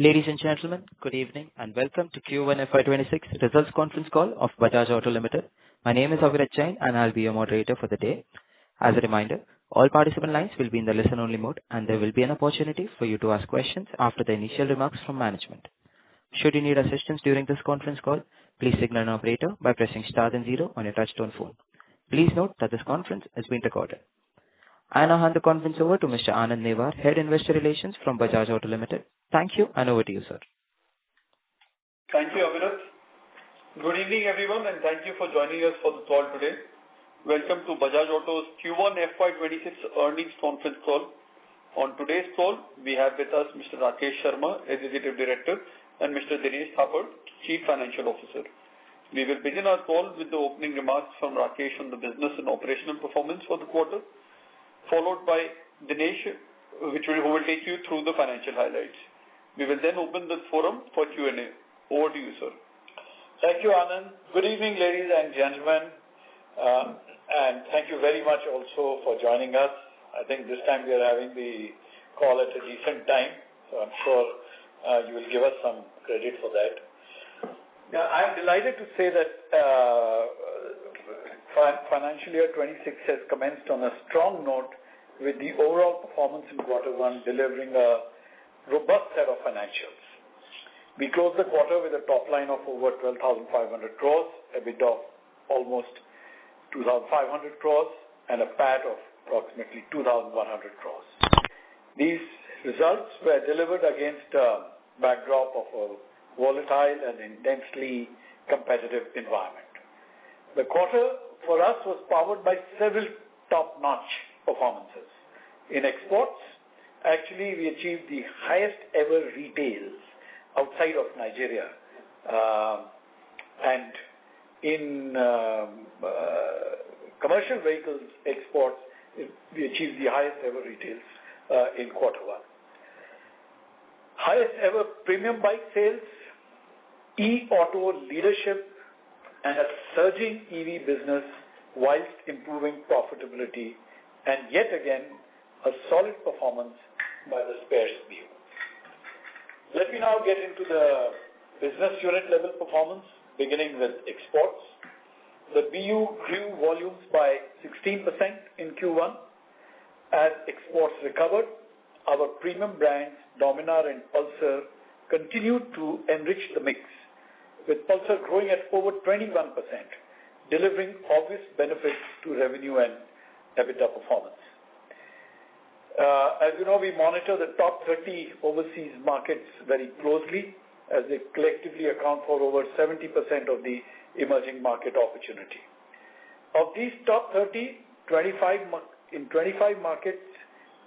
Ladies and gentlemen, good evening and welcome to Q1 FY26 results conference call of Bajaj Auto Limited. My name is Avirat Jain and I'll be your moderator for the day. As a reminder, all participant lines will be in the listen-only mode and there will be an opportunity for you to ask questions after the initial remarks from management. Should you need assistance during this conference call, please signal an operator by pressing star then 0 on your touchtone phone. Please note that this conference is being recorded. I now hand the conference over to Mr. Anand Newar, Head Investor Relations from Bajaj Auto Limited. Thank you and over to you, sir. Thank you, Avirat. Good evening, everyone, and thank you for joining us for the call today. Welcome to Bajaj Auto's Q1 FY26 earnings conference call. On today's call, we have with us Mr. Rakesh Sharma, Executive Director, and Mr. Dinesh Thapar, Chief Financial Officer. We will begin our call with the opening remarks from Rakesh on the business and operational performance for the quarter, followed by Dinesh, who will take you through the financial highlights. We will then open the forum for Q&A. Over to you, sir. Thank you, Anand. Good evening, ladies and gentlemen, and thank you very much also for joining us. I think this time we are having the call at a decent time, so I'm sure you will give us some credit for that. Yeah, I'm delighted to say that financial year 26 has commenced on a strong note with the overall performance in Q1 delivering a robust set of financials. We closed the quarter with a top line of over 12,500 crores, EBITDA of almost 2,500 crores, and a PAT of approximately 2,100 crores. These results were delivered against a backdrop of a volatile and intensely competitive environment. The quarter for us was powered by several top-notch performances. In exports, actually we achieved the highest ever retails outside of Nigeria, and in commercial vehicles exports, we achieved the highest ever retails in Q1. Highest ever premium bike sales, e-auto leadership, and a surging EV business whilst improving profitability, and yet again a solid performance by the spares BU. Let me now get into the business unit level performance, beginning with exports. The BU grew volumes by 16% in Q1. As exports recovered, our premium brands Dominar and Pulsar continued to enrich the mix, with Pulsar growing at over 21%, delivering obvious benefits to revenue and EBITDA performance. As you know, we monitor the top 30 overseas markets very closely, as they collectively account for over 70% of the emerging market opportunity. Of these top 30, 25 markets,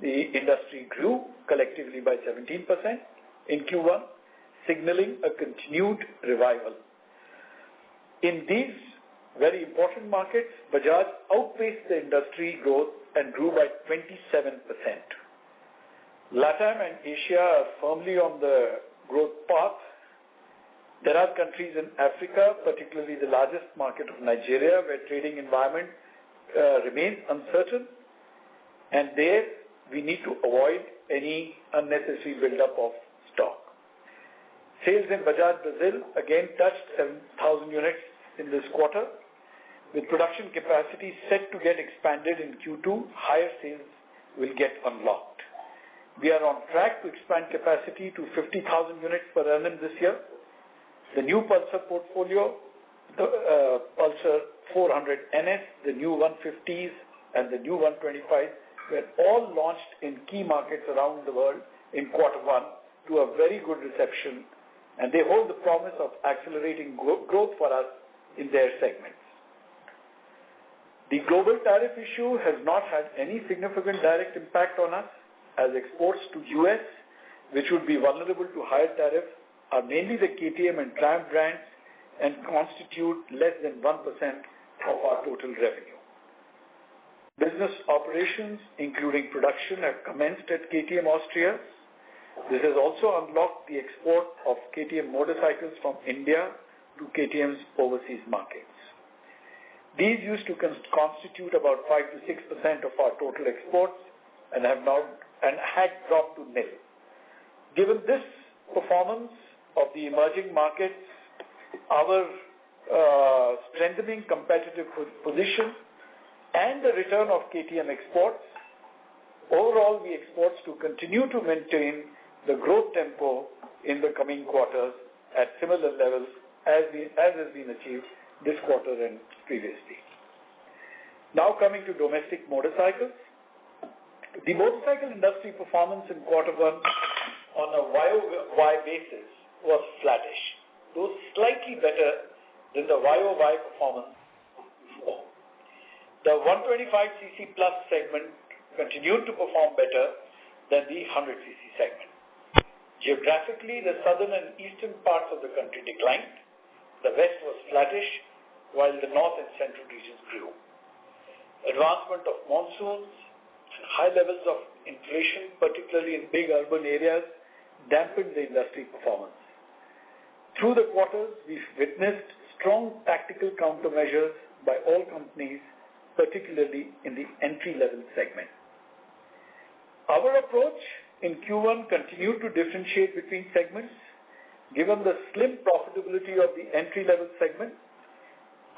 the industry grew collectively by 17% in Q1, signaling a continued revival. In these very important markets, Bajaj outpaced the industry growth and grew by 27%. LATAM and Asia are firmly on the growth path. There are countries in Africa, particularly the largest market of Nigeria, where trading environment remains uncertain, and there we need to avoid any unnecessary build-up of stock. Sales in Bajaj Brazil again touched 7,000 units in this quarter. With production capacity set to get expanded in Q2, higher sales will get unlocked. We are on track to expand capacity to 50,000 units per annum this year. The new Pulsar portfolio, the Pulsar 400 NS, the new 150s, and the new 125s were all launched in key markets around the world in Q1 to a very good reception, and they hold the promise of accelerating growth for us in their segments. The global tariff issue has not had any significant direct impact on us, as exports to US, which would be vulnerable to higher tariffs, are mainly the KTM and Triumph brands and constitute less than 1% of our total revenue. Business operations, including production, have commenced at KTM Austria. This has also unlocked the export of KTM motorcycles from India to KTM's overseas markets. These used to constitute about 5 to 6% of our total exports and had dropped to nil. Given this performance of the emerging markets, our strengthening competitive position, and the return of KTM exports, overall, we expect to continue to maintain the growth tempo in the coming quarters at similar levels as has been achieved this quarter and previously. Now coming to domestic motorcycles. The motorcycle industry performance in quarter one on a YOY basis was flattish, though slightly better than the YOY performance before. The 125cc plus segment continued to perform better than the 100cc segment. Geographically, the southern and eastern parts of the country declined. The west was flattish, while the north and central regions grew. Advancement of monsoons and high levels of inflation, particularly in big urban areas, dampened the industry performance. Through the quarters, we've witnessed strong tactical countermeasures by all companies, particularly in the entry-level segment. Our approach in Q1 continued to differentiate between segments. Given the slim profitability of the entry-level segment,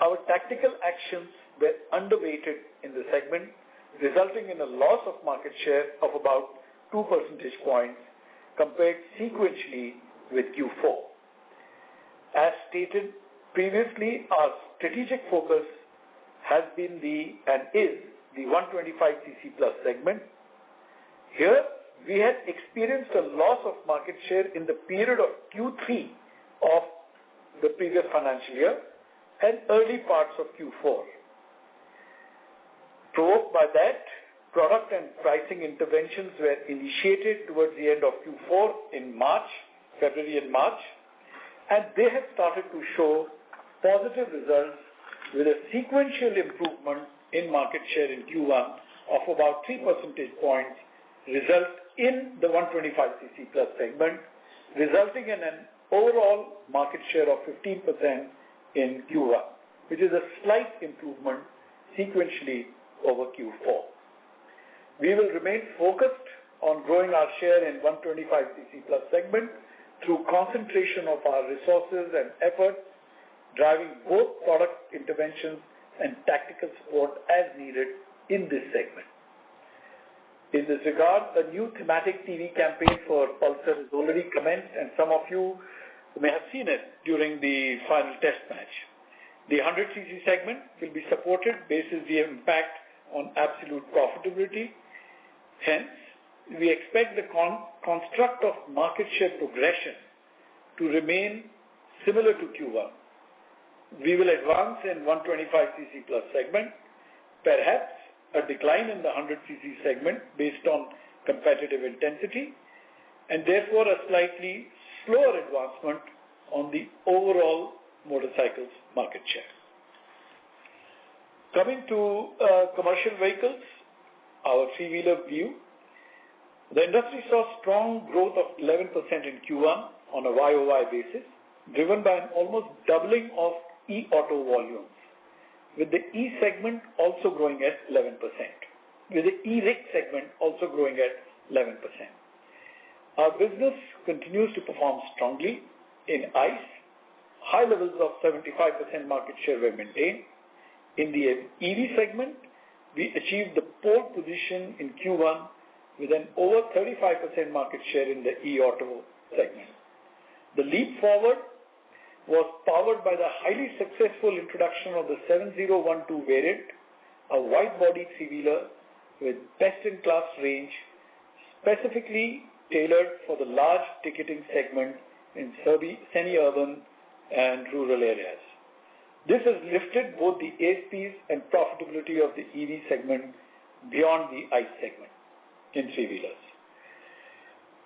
our tactical actions were underweighted in the segment, resulting in a loss of market share of about 2 percentage points compared sequentially with Q4. As stated previously, our strategic focus has been and is the 125cc plus segment. Here, we had experienced a loss of market share in the period of Q3 of the previous financial year and early parts of Q4. Provoked by that, product and pricing interventions were initiated towards the end of Q4 in February and March, and they have started to show positive results with a sequential improvement in market share in Q1 of about 3 percentage points, result in the 125cc plus segment, resulting in an overall market share of 15% in Q1, which is a slight improvement sequentially over Q4. We will remain focused on growing our share in 125cc plus segment through concentration of our resources and efforts, driving both product interventions and tactical support as needed in this segment. In this regard, a new thematic TV campaign for Pulsar has already commenced, and some of you may have seen it during the final test match. The 100cc segment will be supported based on the impact on absolute profitability. Hence, we expect the construct of market share progression to remain similar to Q1. We will advance in 125cc plus segment, perhaps a decline in the 100cc segment based on competitive intensity, and therefore a slightly slower advancement on the overall motorcycles market share. Coming to commercial vehicles, our three-wheeler view, the industry saw strong growth of 11% in Q1 on a YOY basis, driven by an almost doubling of e-auto volumes, with the E segment also growing at 11%, with the e-rig segment also growing at 11%. Our business continues to perform strongly in ICE. High levels of 75% market share were maintained. In the EV segment, we achieved the pole position in Q1 with an over 35% market share in the e-auto segment. The leap forward was powered by the highly successful introduction of the 7012 variant, a wide-body three-wheeler with best-in-class range, specifically tailored for the large ticketing segment in semi-urban and rural areas. This has lifted both the ASPs and profitability of the EV segment beyond the ICE segment in three-wheelers.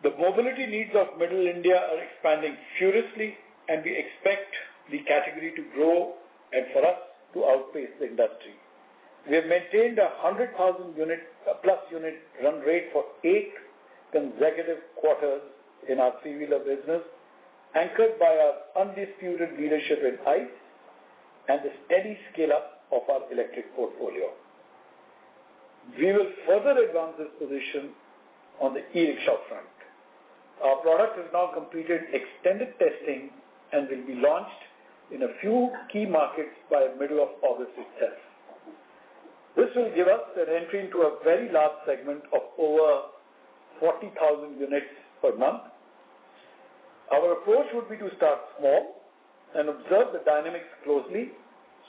The mobility needs of Middle India are expanding furiously, and we expect the category to grow and for us to outpace the industry. We have maintained a 100,000 plus unit run rate for 8 consecutive quarters in our three-wheeler business, anchored by our undisputed leadership in ICE and the steady scale-up of our electric portfolio. We will further advance this position on the e-rickshaw front. Our product has now completed extended testing and will be launched in a few key markets by middle of August itself. This will give us an entry into a very large segment of over 40,000 units per month. Our approach would be to start small and observe the dynamics closely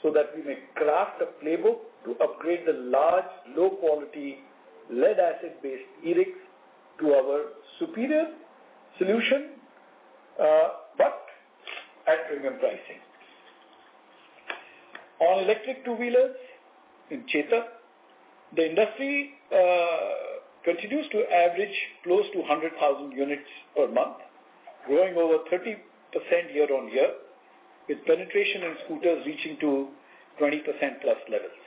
so that we may craft a playbook to upgrade the large, low-quality, lead-acid-based e-rigs to our superior solution, but at premium pricing. On electric two-wheelers in Chetak, the industry continues to average close to 100,000 units per month, growing over 30% year-on-year, with penetration in scooters reaching to 20% plus levels.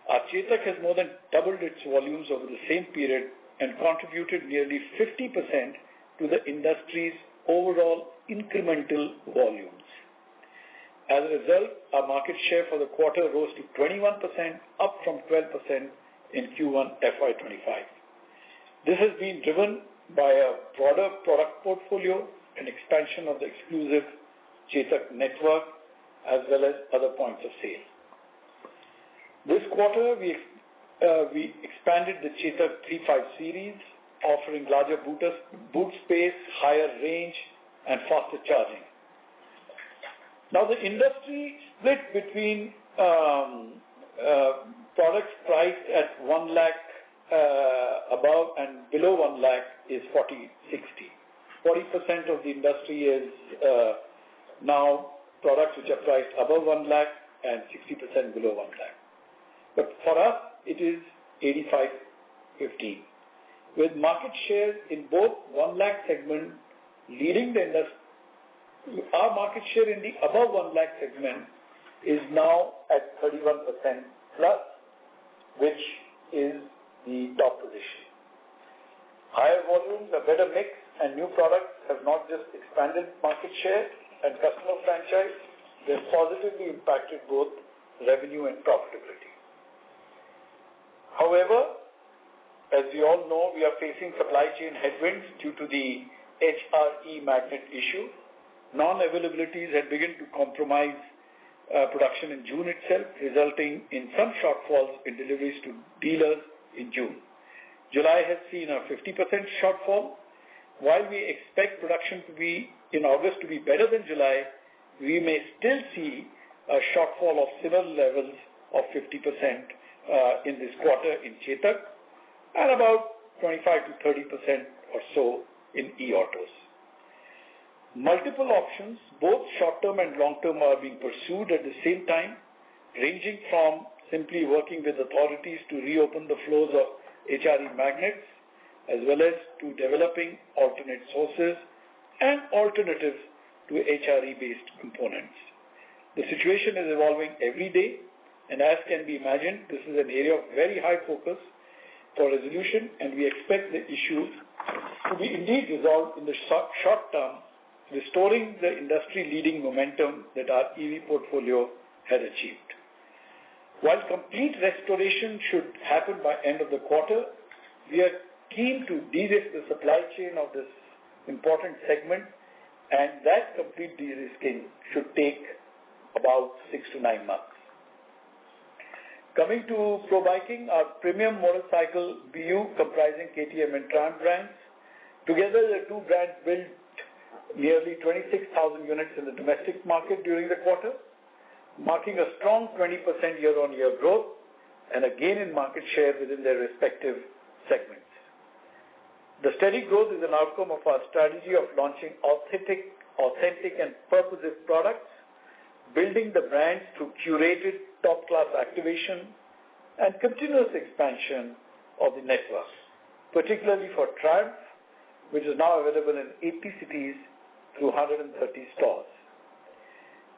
Our Chetak has more than doubled its volumes over the same period and contributed nearly 50% to the industry's overall incremental volumes. As a result, our market share for the quarter rose to 21%, up from 12% in Q1 FY25. This has been driven by a broader product portfolio and expansion of the exclusive Chetak network as well as other points of sale. This quarter, we expanded the Chetak 35 series, offering larger boot space, higher range, and faster charging. Now, the industry split between products priced at 1 lakh above and below 1 lakh is 40-60. 40% of the industry is now products which are priced above 1 lakh and 60% below 1 lakh. But for us, it is 85-15. With market share in both 1 lakh segment leading the industry, our market share in the above 1 lakh segment is now at 31% plus, which is the top position. Higher volumes, a better mix, and new products have not just expanded market share and customer franchise, they have positively impacted both revenue and profitability. However, as we all know, we are facing supply chain headwinds due to the HRE magnet issue. Non-availabilities had begun to compromise production in June itself, resulting in some shortfalls in deliveries to dealers in June. July has seen a 50% shortfall. While we expect production to be in August to be better than July, we may still see a shortfall of similar levels of 50% in this quarter in Chetak and about 25 to 30% or so in e-autos. Multiple options, both short-term and long-term, are being pursued at the same time, ranging from simply working with authorities to reopen the flows of HRE magnets, as well as to developing alternate sources and alternatives to HRE-based components. The situation is evolving every day, and as can be imagined, this is an area of very high focus for resolution, and we expect the issue to be indeed resolved in the short term, restoring the industry-leading momentum that our EV portfolio had achieved. While complete restoration should happen by end of the quarter, we are keen to de-risk the supply chain of this important segment, and that complete de-risking should take about 6 to 9 months. Coming to Pro Biking, our premium motorcycle BU comprising KTM and Triumph brands. Together, the two brands built nearly 26,000 units in the domestic market during the quarter, marking a strong 20% year-on-year growth and a gain in market share within their respective segments. The steady growth is an outcome of our strategy of launching authentic and purposive products, building the brands through curated top-class activation and continuous expansion of the network, particularly for Triumph, which is now available in 80 cities through 130 stores.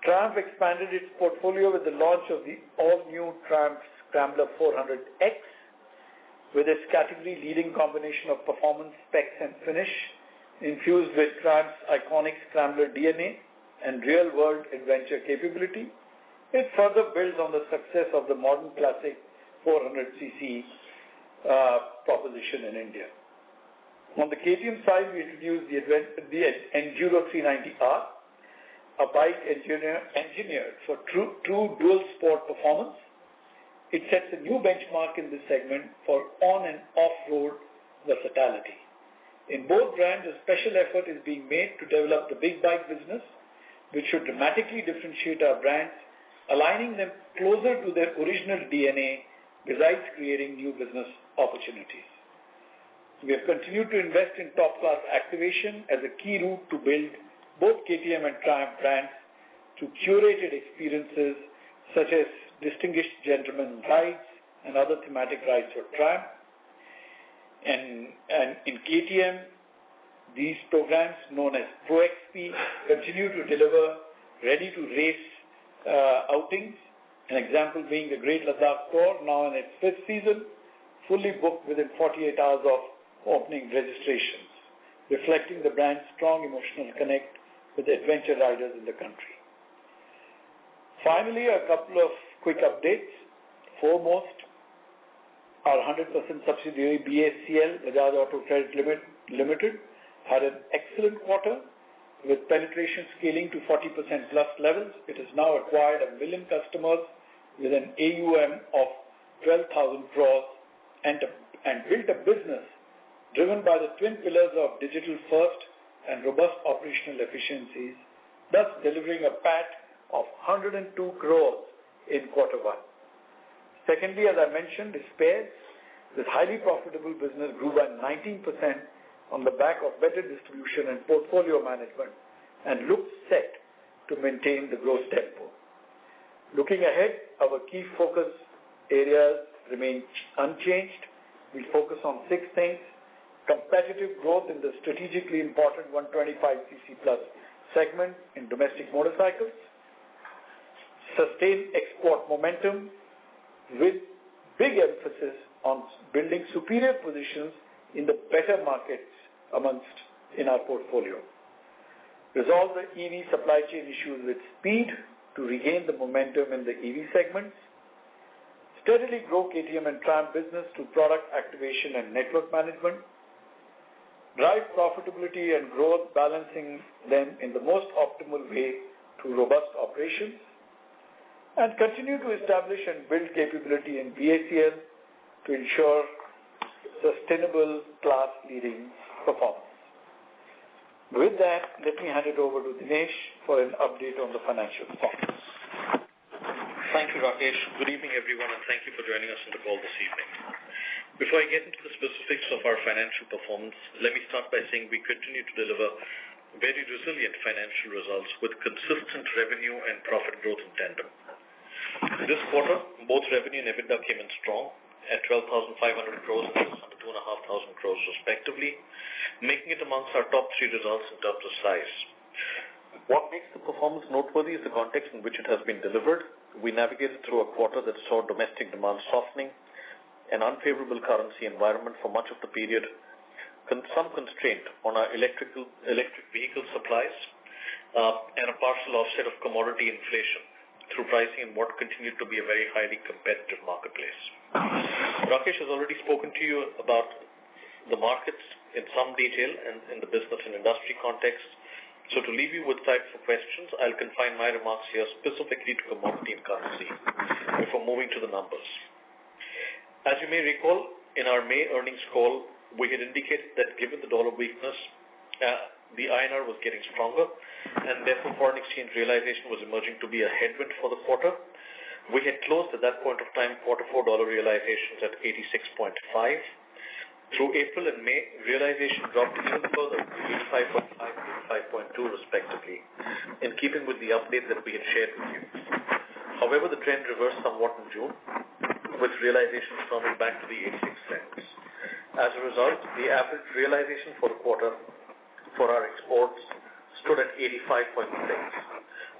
Triumph expanded its portfolio with the launch of the all-new Triumph Scrambler 400X, with its category-leading combination of performance, specs, and finish, infused with Triumph's iconic Scrambler DNA and real-world adventure capability. It further builds on the success of the modern classic 400cc proposition in India. On the KTM side, we introduced the Enduro 390R, a bike engineered for true dual sport performance. It sets a new benchmark in this segment for on and off-road versatility. In both brands, a special effort is being made to develop the big bike business, which should dramatically differentiate our brands, aligning them closer to their original DNA, besides creating new business opportunities. We have continued to invest in top-class activation as a key route to build both KTM and Triumph brands through curated experiences such as distinguished gentlemen rides and other thematic rides for Triumph. And in KTM, these programs known as Pro XP continue to deliver ready-to-race outings. An example being the Great Ladakh Tour, now in its 5th season, fully booked within 48 hours of opening registrations, reflecting the brand's strong emotional connect with adventure riders in the country. Finally, a couple of quick updates. Foremost, our 100% subsidiary BACL, Bajaj Auto Credit Limited, had an excellent quarter with penetration scaling to 40% plus levels. It has now acquired 1 million customers with an AUM of 12,000 crores and built a business driven by the twin pillars of digital first and robust operational efficiencies, thus delivering a PAT of 102 crores in quarter one. Secondly, as I mentioned, spares, this highly profitable business grew by 19% on the back of better distribution and portfolio management and looks set to maintain the growth tempo. Looking ahead, our key focus areas remain unchanged. We focus on 6 things: competitive growth in the strategically important 125cc plus segment in domestic motorcycles, sustain export momentum with big emphasis on building superior positions in the better markets in our portfolio, resolve the EV supply chain issues with speed to regain the momentum in the EV segments, steadily grow KTM and Triumph business through product activation and network management, drive profitability and growth, balancing them in the most optimal way through robust operations, and continue to establish and build capability in BACL to ensure sustainable class-leading performance. With that, let me hand it over to Dinesh for an update on the financial performance. Thank you, Rakesh. Good evening, everyone, and thank you for joining us on the call this evening. Before I get into the specifics of our financial performance, let me start by saying we continue to deliver very resilient financial results with consistent revenue and profit growth in tandem. This quarter, both revenue and EBITDA came in strong at 12,500 crores and 2,500 crores respectively, making it amongst our top 3 results in terms of size. What makes the performance noteworthy is the context in which it has been delivered. We navigated through a quarter that saw domestic demand softening, an unfavorable currency environment for much of the period, some constraint on our electric vehicle supplies, and a partial offset of commodity inflation through pricing in what continued to be a very highly competitive marketplace. Rakesh has already spoken to you about the markets in some detail and in the business and industry context. So to leave you with time for questions, I'll confine my remarks here specifically to commodity and currency before moving to the numbers. As you may recall, in our May earnings call, we had indicated that given the dollar weakness, the INR was getting stronger, and therefore foreign exchange realization was emerging to be a headwind for the quarter. We had closed at that point of time quarter 4 dollar realizations at 86.5. Through April and May, realization dropped even further to 85.5 and 85.2 respectively, in keeping with the update that we had shared with you. However, the trend reversed somewhat in June, with realizations firming back to the 86 cents. As a result, the average realization for the quarter for our exports stood at 85.6,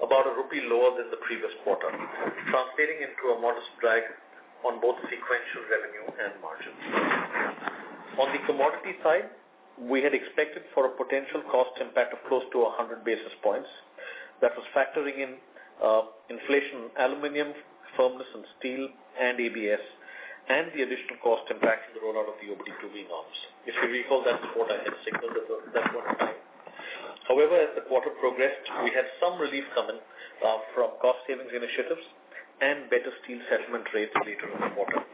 about a rupee lower than the previous quarter, translating into a modest drag on both sequential revenue and margins. On the commodity side, we had expected for a potential cost impact of close to 100 basis points. That was factoring in inflation in aluminium, firmness in steel, and ABS, and the additional cost impacting the rollout of the OBD2B norms. If you recall, that's what I had signaled at that point in time. However, as the quarter progressed, we had some relief coming from cost savings initiatives and better steel settlement rates later in the quarter.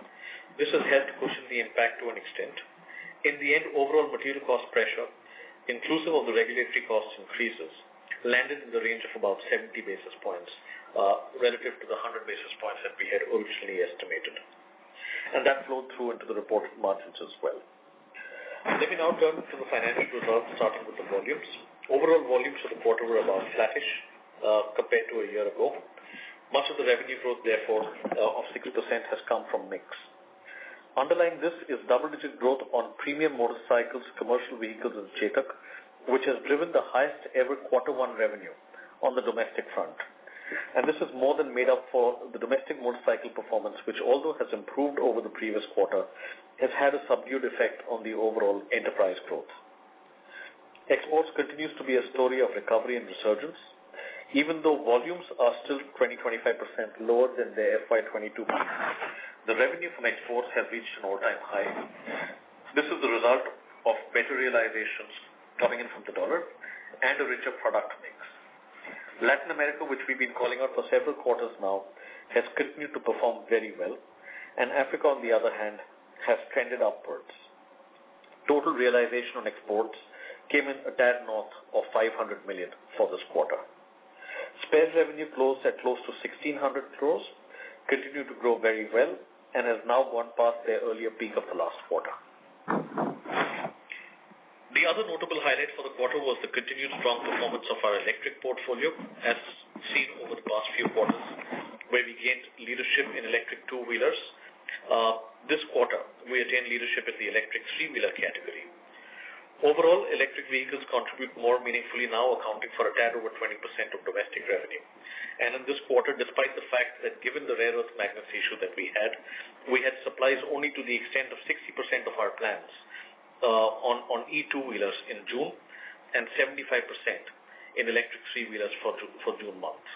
This has helped cushion the impact to an extent. In the end, overall material cost pressure, inclusive of the regulatory cost increases, landed in the range of about 70 basis points relative to the 100 basis points that we had originally estimated. And that flowed through into the reported margins as well. Let me now turn to the financial results, starting with the volumes. Overall volumes for the quarter were about flattish compared to a year ago. Much of the revenue growth, therefore, of 6% has come from mix. Underlying this is double-digit growth on premium motorcycles, commercial vehicles, and Chetak, which has driven the highest ever quarter one revenue on the domestic front. And this is more than made up for the domestic motorcycle performance, which although has improved over the previous quarter, has had a subdued effect on the overall enterprise growth. Exports continues to be a story of recovery and resurgence. Even though volumes are still 20-25% lower than their FY22 peak, the revenue from exports has reached an all-time high. This is the result of better realizations coming in from the dollar and a richer product mix. Latin America, which we've been calling out for several quarters now, has continued to perform very well, and Africa, on the other hand, has trended upwards. Total realization on exports came in a tad north of 500 million for this quarter. Spares revenue closed at close to 1,600 crores, continued to grow very well, and has now gone past their earlier peak of the last quarter. The other notable highlight for the quarter was the continued strong performance of our electric portfolio, as seen over the past few quarters, where we gained leadership in electric two-wheelers. This quarter, we attained leadership in the electric three-wheeler category. Overall, electric vehicles contribute more meaningfully now, accounting for a tad over 20% of domestic revenue. And in this quarter, despite the fact that given the rare earth magnets issue that we had supplies only to the extent of 60% of our plans on E2-wheelers in June and 75% in electric three-wheelers for June month.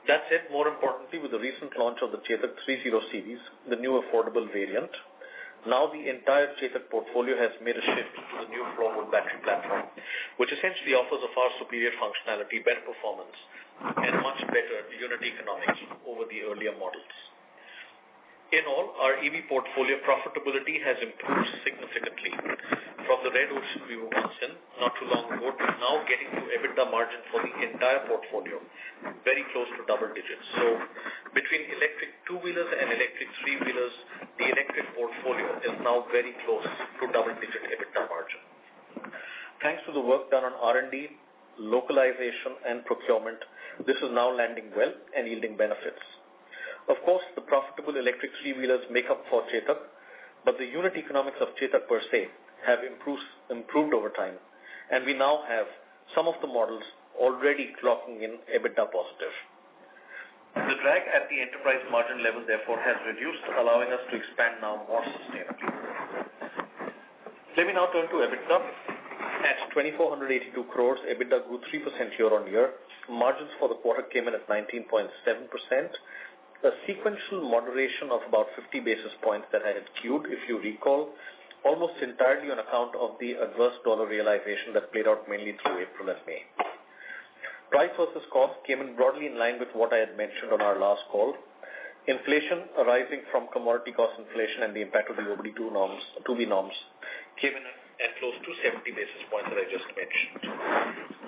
That said, more importantly, with the recent launch of the Chetak 30 series, the new affordable variant, now the entire Chetak portfolio has made a shift to the new floor-mode battery platform, which essentially offers a far superior functionality, better performance, and much better unit economics over the earlier models. In all, our EV portfolio profitability has improved significantly from the red ocean we were once in not too long ago to now getting to EBITDA margin for the entire portfolio very close to double digits. So between electric two-wheelers and electric three-wheelers, the electric portfolio is now very close to double-digit EBITDA margin. Thanks to the work done on R&D, localization, and procurement, this is now landing well and yielding benefits. Of course, the profitable electric three-wheelers make up for Chetak, but the unit economics of Chetak per se have improved over time, and we now have some of the models already clocking in EBITDA positive. The drag at the enterprise margin level, therefore, has reduced, allowing us to expand now more sustainably. Let me now turn to EBITDA. At 2,482 crores, EBITDA grew 3% year-on-year. Margins for the quarter came in at 19.7%. A sequential moderation of about 50 basis points that I had queued, if you recall, almost entirely on account of the adverse dollar realization that played out mainly through April and May. Price versus cost came in broadly in line with what I had mentioned on our last call. Inflation arising from commodity cost inflation and the impact of the OBD2 norms, 2B norms, came in at close to 70 basis points that I just mentioned.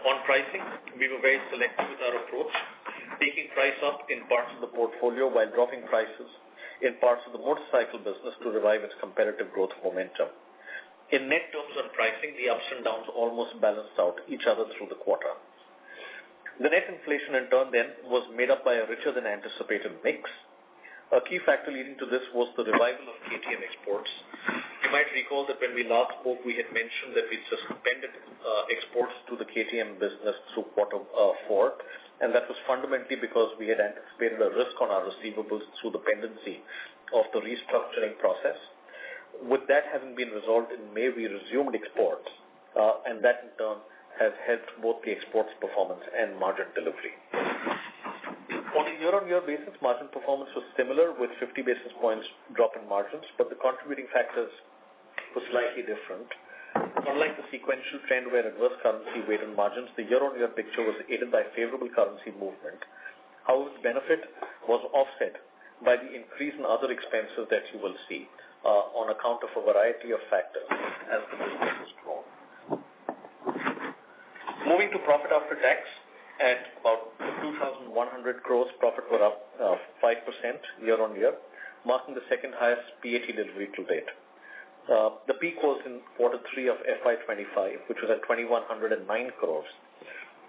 On pricing, we were very selective with our approach, taking price up in parts of the portfolio while dropping prices in parts of the motorcycle business to revive its competitive growth momentum. In net terms on pricing, the ups and downs almost balanced out each other through the quarter. The net inflation in turn then was made up by a richer than anticipated mix. A key factor leading to this was the revival of KTM exports. You might recall that when we last spoke, we had mentioned that we suspended exports to the KTM business through quarter four, and that was fundamentally because we had anticipated a risk on our receivables through the pendency of the restructuring process. With that having been resolved in May, we resumed exports, and that in turn has helped both the exports performance and margin delivery. On a year-on-year basis, margin performance was similar with 50 basis points drop in margins, but the contributing factors were slightly different. Unlike the sequential trend where adverse currency weighed on margins, the year-on-year picture was aided by favorable currency movement. However, the benefit was offset by the increase in other expenses that you will see on account of a variety of factors as the business has grown. Moving to profit after tax, at about 2,100 crores, profit were up 5% year-on-year, marking the second highest PAT delivery to date. The peak was in quarter 3 of FY25, which was at 2,109 crores,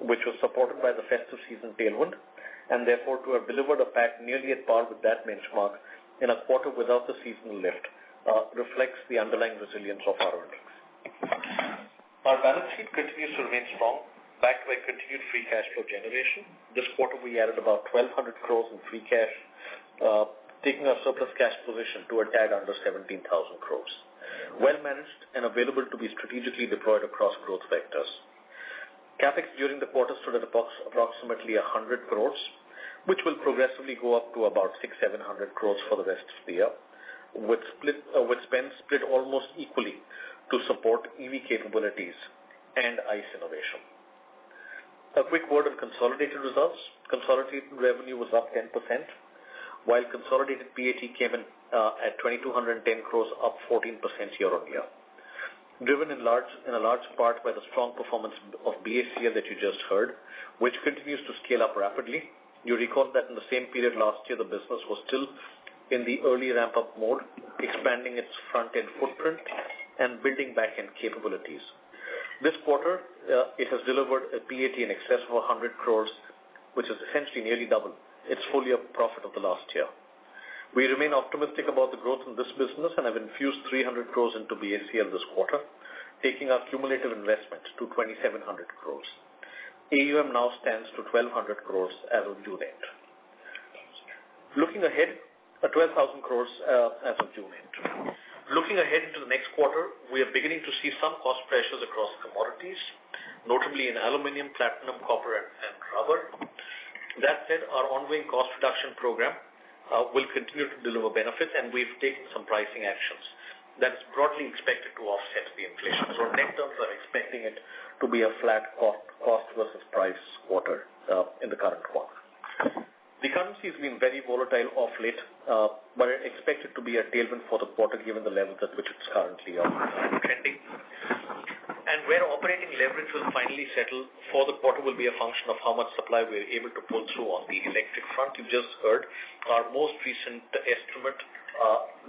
which was supported by the festive season tailwind, and therefore to have delivered a PAT nearly at par with that benchmark in a quarter without the seasonal lift reflects the underlying resilience of our earnings. Our balance sheet continues to remain strong, backed by continued free cash flow generation. This quarter, we added about 1,200 crores in free cash, taking our surplus cash position to a tad under 17,000 crores. Well managed and available to be strategically deployed across growth vectors. CapEx during the quarter stood at approximately 100 crores, which will progressively go up to about 600-700 crores for the rest of the year, with spend split almost equally to support EV capabilities and ICE innovation. A quick word on consolidated results. Consolidated revenue was up 10%, while consolidated PAT came in at 2,210 crores, up 14% year-on-year. Driven in a large part by the strong performance of BACL that you just heard, which continues to scale up rapidly. You recall that in the same period last year, the business was still in the early ramp-up mode, expanding its front-end footprint and building back-end capabilities. This quarter, it has delivered a PAT in excess of 100 crores, which is essentially nearly double its full-year profit of the last year. We remain optimistic about the growth in this business and have infused 300 crores into BACL this quarter, taking our cumulative investment to 2,700 crores. AUM now stands to 1,200 crores as of June end. Looking ahead, 12,000 crores as of June end. Looking ahead into the next quarter, we are beginning to see some cost pressures across commodities, notably in aluminium, platinum, copper, and rubber. That said, our ongoing cost reduction program will continue to deliver benefits, and we've taken some pricing actions that is broadly expected to offset the inflation. So net terms are expecting it to be a flat cost versus price quarter in the current quarter. The currency has been very volatile off late, but I expect it to be a tailwind for the quarter given the levels at which it's currently trending. And where operating leverage will finally settle for the quarter will be a function of how much supply we're able to pull through on the electric front. You just heard our most recent estimate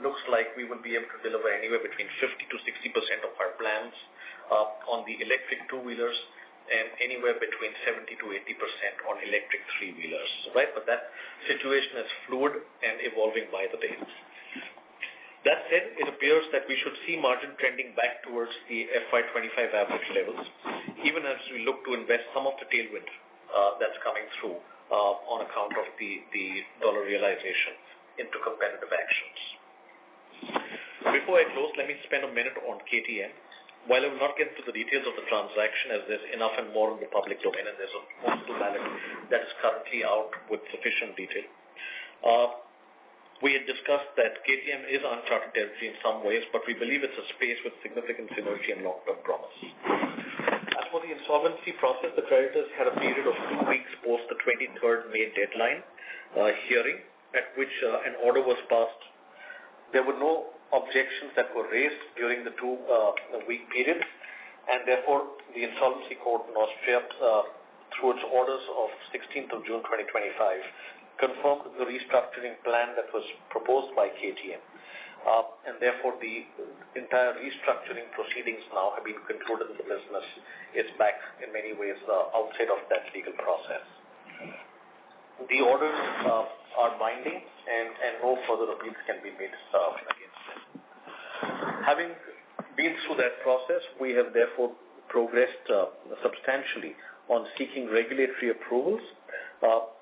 looks like we will be able to deliver anywhere between 50 to 60% of our plans on the electric two-wheelers and anywhere between 70 to 80% on electric three-wheelers, right? But that situation is fluid and evolving by the day. That said, it appears that we should see margin trending back towards the FY25 average levels, even as we look to invest some of the tailwind that's coming through on account of the dollar realization into competitive actions. Before I close, let me spend a minute on KTM. While I will not get into the details of the transaction, as there's enough and more in the public domain, and there's a postal ballot that is currently out with sufficient detail. We had discussed that KTM is uncharted territory in some ways, but we believe it's a space with significant synergy and long-term promise. As for the insolvency process, the creditors had a period of 2 weeks post the 23rd May deadline hearing, at which an order was passed. There were no objections that were raised during the 2-week period, and therefore the insolvency court in Austria, through its orders of 16th of June 2025, confirmed the restructuring plan that was proposed by KTM, and therefore the entire restructuring proceedings now have been concluded in the business. It's back in many ways outside of that legal process. The orders are binding and no further appeals can be made against them. Having been through that process, we have therefore progressed substantially on seeking regulatory approvals,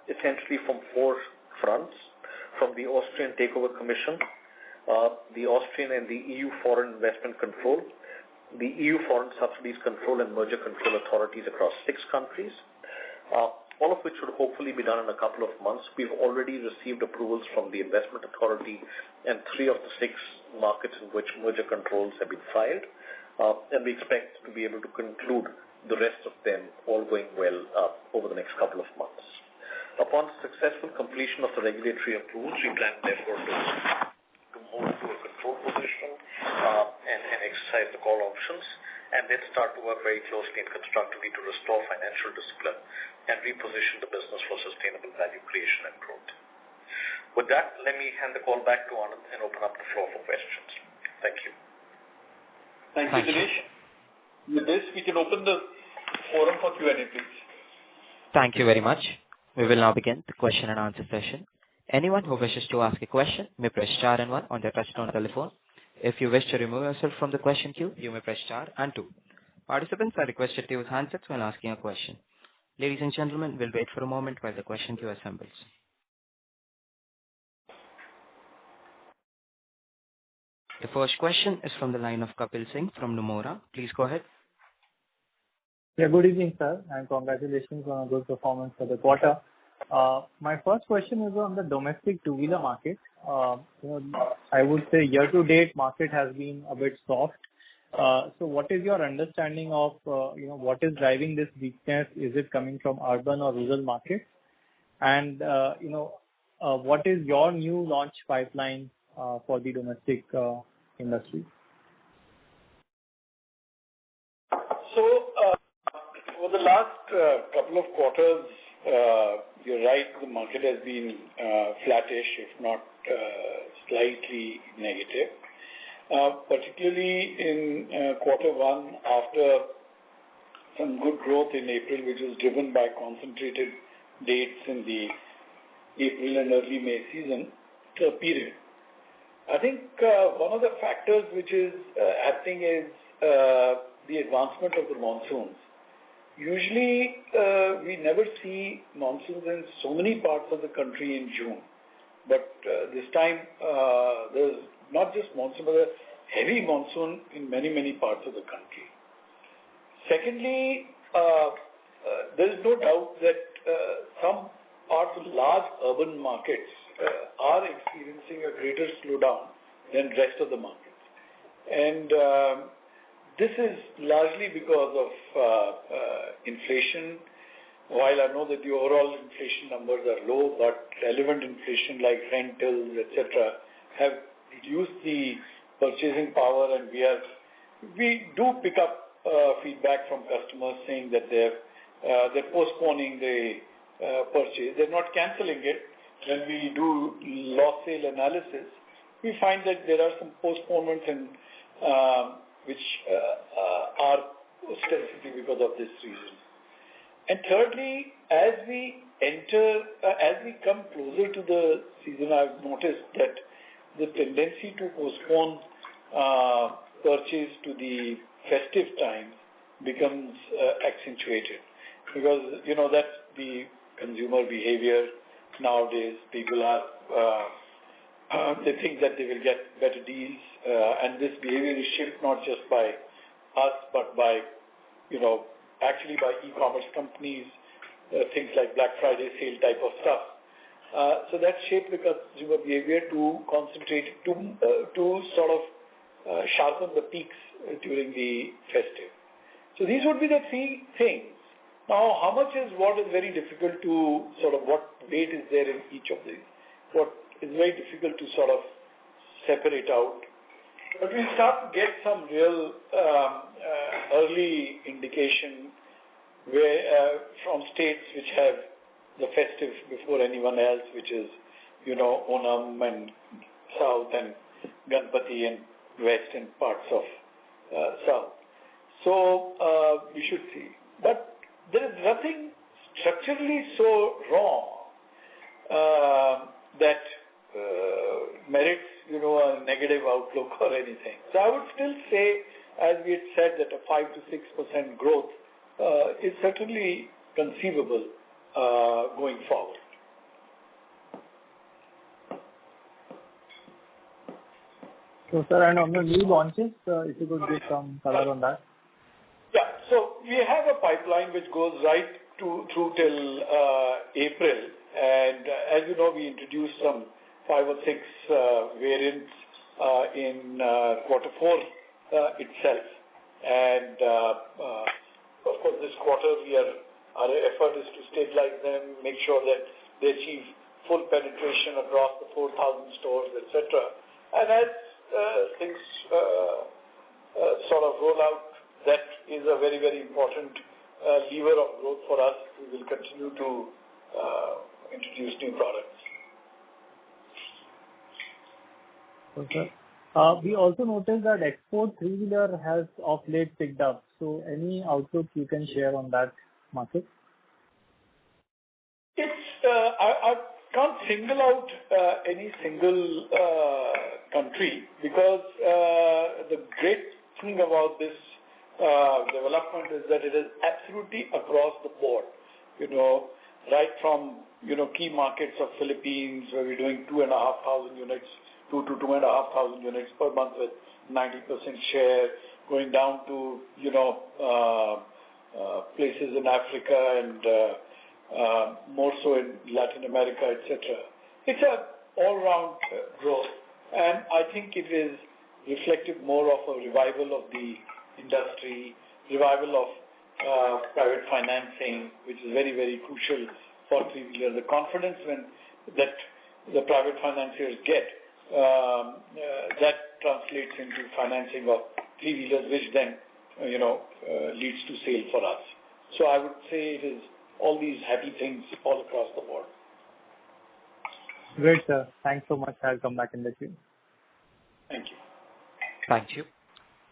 essentially from 4 fronts: from the Austrian Takeover Commission, the Austrian and the EU Foreign Investment Control, the EU Foreign Subsidies Control and Merger Control Authorities across 6 countries, all of which should hopefully be done in a couple of months. We've already received approvals from the Investment Authority and 3 of the 6 markets in which merger controls have been filed, and we expect to be able to conclude the rest of them all going well over the next couple of months. Upon successful completion of the regulatory approvals, we plan therefore to move to a control position and exercise the call options, and then start to work very closely and constructively to restore financial discipline and reposition the business for sustainable value creation and growth. With that, let me hand the call back to Anand and open up the floor for questions. Thank you. Thank you, Dinesh. With this, we can open the forum for Q&A, please. Thank you very much. We will now begin the question and answer session. Anyone who wishes to ask a question may press star and 1 on their touchtone telephone. If you wish to remove yourself from the question queue, you may press star and 2. Participants are requested to use handsets when asking a question. Ladies and gentlemen, we'll wait for a moment while the question queue assembles. The first question is from the line of Kapil Singh from Nomura. Please go ahead. Yeah, good evening, sir, and congratulations on a good performance for the quarter. My first question is on the domestic two-wheeler market. I would say year-to-date market has been a bit soft. So what is your understanding of, what is driving this weakness? Is it coming from urban or rural markets? And, what is your new launch pipeline for the domestic industry? So, for the last couple of quarters, you're right, the market has been flattish, if not slightly negative. Particularly in quarter one, after some good growth in April, which was driven by concentrated dates in the April and early May season period. I think one of the factors which is happening is the advancement of the monsoons. Usually, we never see monsoons in so many parts of the country in June. But this time, there's not just monsoon, but a heavy monsoon in many, many parts of the country. Secondly, there is no doubt that some parts of large urban markets are experiencing a greater slowdown than rest of the markets. And this is largely because of inflation. While I know that the overall inflation numbers are low, but relevant inflation like rentals, etc., have reduced the purchasing power, and we do pick up feedback from customers saying that they're postponing the purchase. They're not cancelling it. When we do loss sale analysis, we find that there are some postponements and which are ostensibly because of this reason. And thirdly, as we come closer to the season, I've noticed that the tendency to postpone purchase to the festive time becomes accentuated, because that's the consumer behavior nowadays. People they think that they will get better deals, and this behavior is shaped not just by us, but by actually by e-commerce companies, things like Black Friday sale type of stuff. So that shaped the consumer behavior to concentrate, to sort of sharpen the peaks during the festive. So these would be the 3 things. Now, how much is what is very difficult to what weight is there in each of these? What is very difficult to sort of separate out. But we start to get some real early indication from states which have the festive before anyone else, which is, Onam and South and Ganpati and West and parts of South. So we should see. But there is nothing structurally so wrong that merits, a negative outlook or anything. So I would still say, as we had said, that a 5 to 6% growth is certainly conceivable going forward. So, sir, and on the new launches, if you could give some color on that. Yeah, so we have a pipeline which goes right through till April. And as you know, we introduced some 5 or 6 variants in quarter 4 itself. And of course, this quarter our effort is to stabilize them, make sure that they achieve full penetration across the 4,000 stores, etc. And as things sort of roll out, that is a very, very important lever of growth for us. We will continue to introduce new products. Okay. We also noticed that export three-wheeler has of late picked up. So any outlook you can share on that market? I can't single out any single country because the great thing about this development is that it is absolutely across the board. Right from key markets of Philippines, where we're doing 2,500 units, 2,500 units per month with 90% share, going down to places in Africa and more so in Latin America, etc. It's an all-round growth, and I think it is reflective more of a revival of the industry, revival of private financing, which is very, very crucial for three-wheeler. The confidence that the private financiers get, that translates into financing of three-wheelers, which then leads to sale for us. So I would say it is all these happy things all across the board. Great, sir. Thanks so much. I'll come back in the queue. Thank you. Thank you.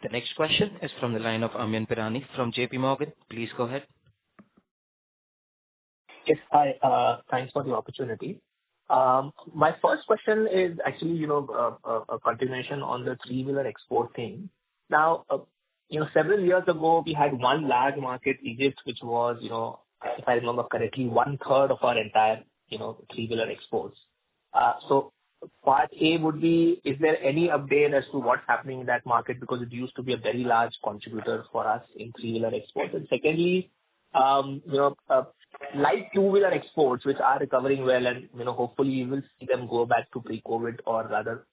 The next question is from the line of Amyn Pirani from JP Morgan. Please go ahead. Yes, hi. Thanks for the opportunity. My first question is actually, a continuation on the three-wheeler export thing. Now, several years ago, we had one large market, Egypt, which was, if I remember correctly, 1/3 of our entire, three-wheeler exports. So part A would be, is there any update as to what's happening in that market? Because it used to be a very large contributor for us in three-wheeler exports. And secondly, light two-wheeler exports, which are recovering well, and hopefully you will see them go back to pre-COVID or rather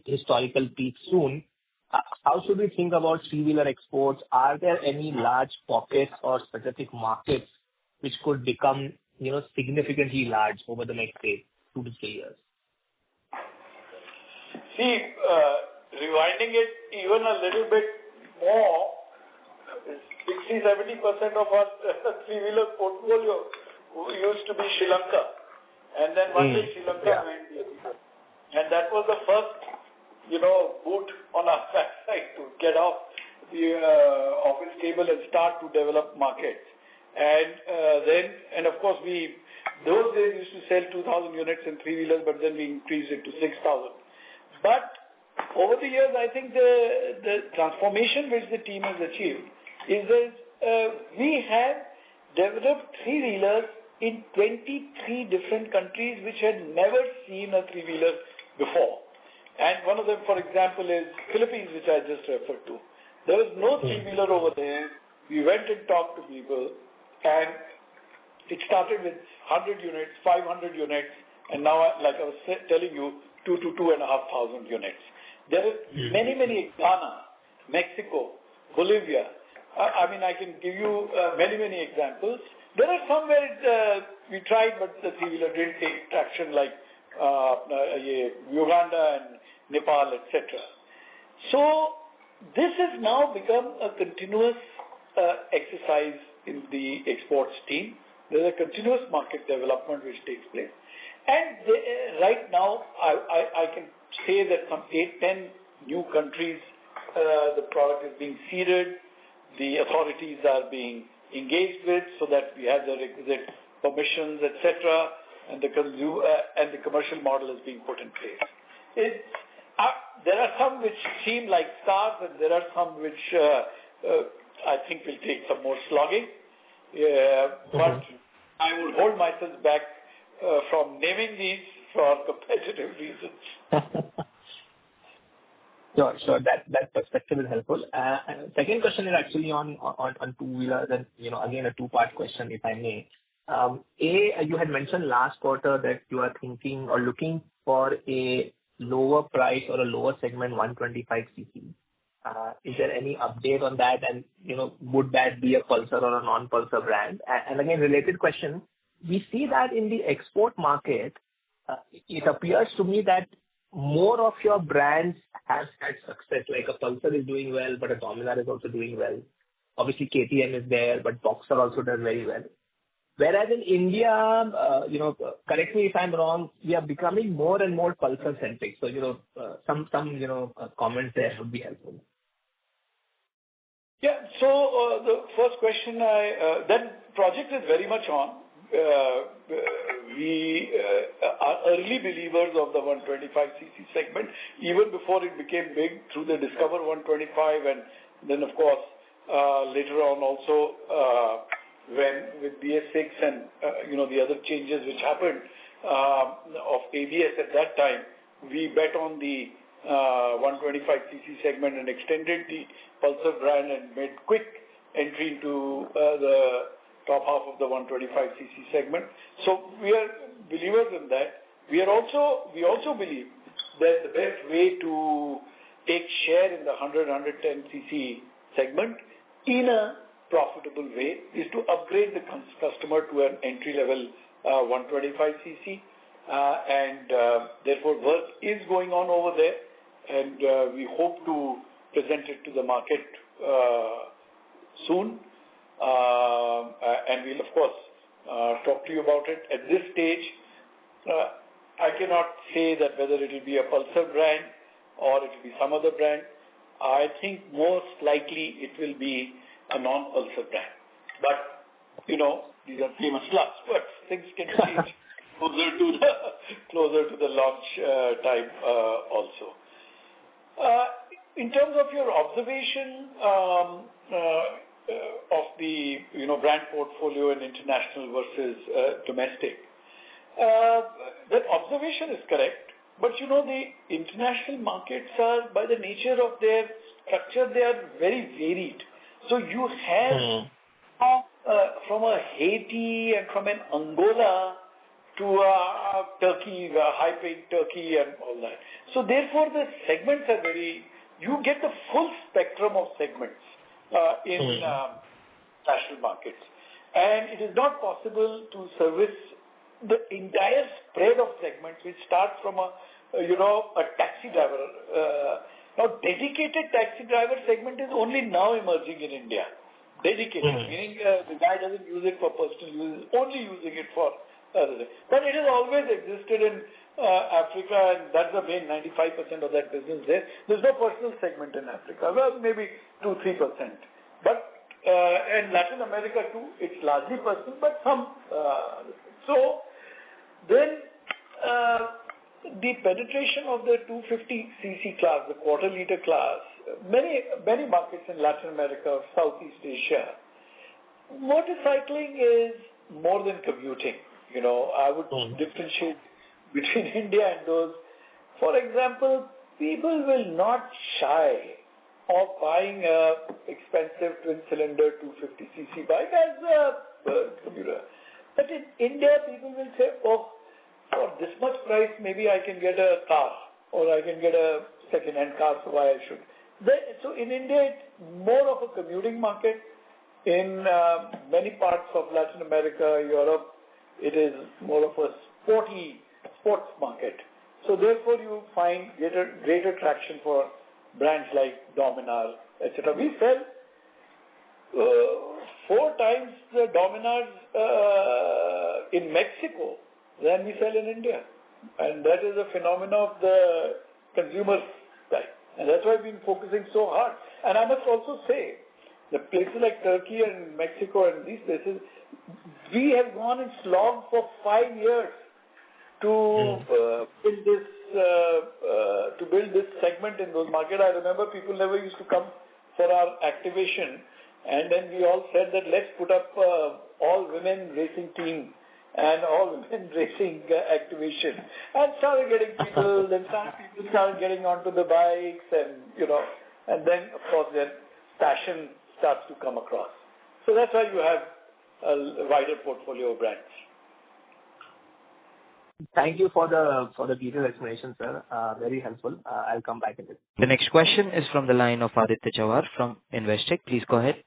historical peak soon. How should we think about three-wheeler exports? Are there any large pockets or specific markets which could become significantly large over the next 2 to 3 years? See, rewinding it even a little bit more, 60-70% of our three-wheeler portfolio used to be Sri Lanka. And then one day Sri Lanka went the other. And that was the first, boot on our backside to get off the office table and start to develop markets. And of course, those days used to sell 2,000 units in three-wheelers, but then we increased it to 6,000. But over the years, I think the transformation which the team has achieved is that we have developed three-wheelers in 23 different countries which had never seen a three-wheeler before. And one of them, for example, is Philippines, which I just referred to. There was no three-wheeler over there. We went and talked to people, and it started with 100 units, 500 units, and now, like I was telling you, 2,000 to 2,500 units. There are many, Ghana, Mexico, Bolivia. I can give you many examples. There are some where we tried, but the three-wheeler didn't take traction, like Uganda and Nepal, etc. So this has now become a continuous exercise in the exports team. There's a continuous market development which takes place. And right now, I can say that some 8-10 new countries, the product is being seeded, the authorities are being engaged with, so that we have the requisite permissions, etc., and the commercial model is being put in place. There are some which seem like stars, and there are some which I think will take some more slogging. But I will hold myself back from naming these for competitive reasons. Sure. That perspective is helpful. Second question is actually on two-wheelers and, again, a two-part question, if I may. You had mentioned last quarter that you are thinking or looking for a lower price or a lower segment 125 cc. Is there any update on that? And, would that be a Pulsar or a non-Pulsar brand? And again, related question, we see that in the export market, it appears to me that more of your brands have had success, like a Pulsar is doing well, but a Dominar is also doing well. Obviously, KTM is there, but Boxer also does very well. Whereas in India, correct me if I'm wrong, we are becoming more and more Pulsar-centric. So, some comments there would be helpful. Yeah. So the first question, that project is very much on. We are early believers of the 125cc segment, even before it became big through the Discover 125, and then of course later on also when with BS6 and the other changes which happened of ABS at that time, we bet on the 125cc segment and extended the Pulsar brand and made quick entry into the top half of the 125cc segment. So we are believers in that. We also believe that the best way to take share in the 110cc segment in a profitable way is to upgrade the customer to an entry-level 125cc, and therefore work is going on over there, and we hope to present it to the market soon. And we'll, of course, talk to you about it. At this stage, I cannot say that whether it will be a Pulsar brand or it will be some other brand. I think most likely it will be a non-Pulsar brand. But, these are famous last words. Things can change closer to the launch time also. In terms of your observation of the brand portfolio in international versus domestic, that observation is correct. But the international markets are, by the nature of their structure, they are very varied. So you have from a Haiti and from an Angola to a Turkey, a high-paying Turkey and all that. So therefore the segments are you get the full spectrum of segments in national markets. And it is not possible to service the entire spread of segments, which starts from a taxi driver. Now, dedicated taxi driver segment is only now emerging in India. Dedicated, meaning the guy doesn't use it for personal use, only using it for other things. But it has always existed in Africa, and that's the main 95% of that business there. There's no personal segment in Africa. Well, maybe 2-3%. But in Latin America too, it's largely personal, but some. So then the penetration of the 250cc class, the quarter-liter class, many markets in Latin America, Southeast Asia, motorcycling is more than commuting. I would differentiate between India and those. For example, people will not shy of buying a expensive twin-cylinder 250cc bike as a commuter. But in India, people will say, oh, for this much price, maybe I can get a car or I can get a second-hand car, so why I should. So in India, it's more of a commuting market. In many parts of Latin America, Europe, it is more of a sports market. So therefore, you find greater traction for brands like Dominar, etc. We sell 4 times the Dominars in Mexico than we sell in India. And that is a phenomenon of the consumer side. And that's why we've been focusing so hard. And I must also say, the places like Turkey and Mexico and these places, we have gone and slogged for 5 years to build this segment in those markets. I remember people never used to come for our activation, and then we all said that let's put up all women racing team and all women racing activation, and started getting people, then people started getting onto the bikes, and then of course their passion starts to come across. So that's why you have a wider portfolio of brands. Thank you for the detailed explanation, sir. Very helpful. I'll come back in it. The next question is from the line of Aditya Jawar from Investec. Please go ahead.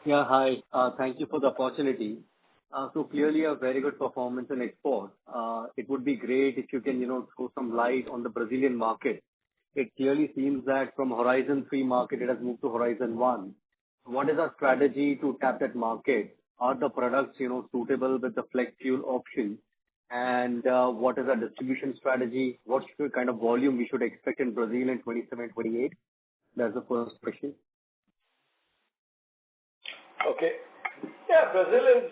Yeah, hi. Thank you for the opportunity. So clearly a very good performance in export. It would be great if you can, throw some light on the Brazilian market. It clearly seems that from Horizon 3 market, it has moved to Horizon 1. What is our strategy to tap that market? Are the products, suitable with the flex fuel option? And what is our distribution strategy? What kind of volume we should expect in Brazil in 27, 28? That's the first question. Okay. Yeah, Brazil is,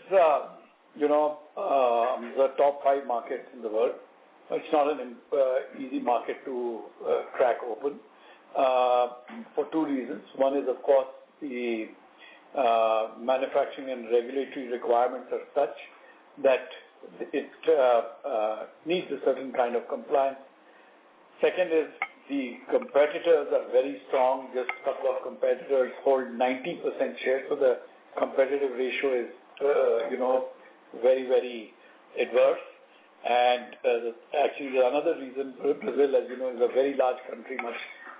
the top 5 markets in the world. It's not an easy market to crack open for 2 reasons. One is, of course, the manufacturing and regulatory requirements are such that it needs a certain kind of compliance. Second is the competitors are very strong. Just a couple of competitors hold 90% share, so the competitive ratio is, very, very adverse. And actually, another reason Brazil, as you know, is a very large country,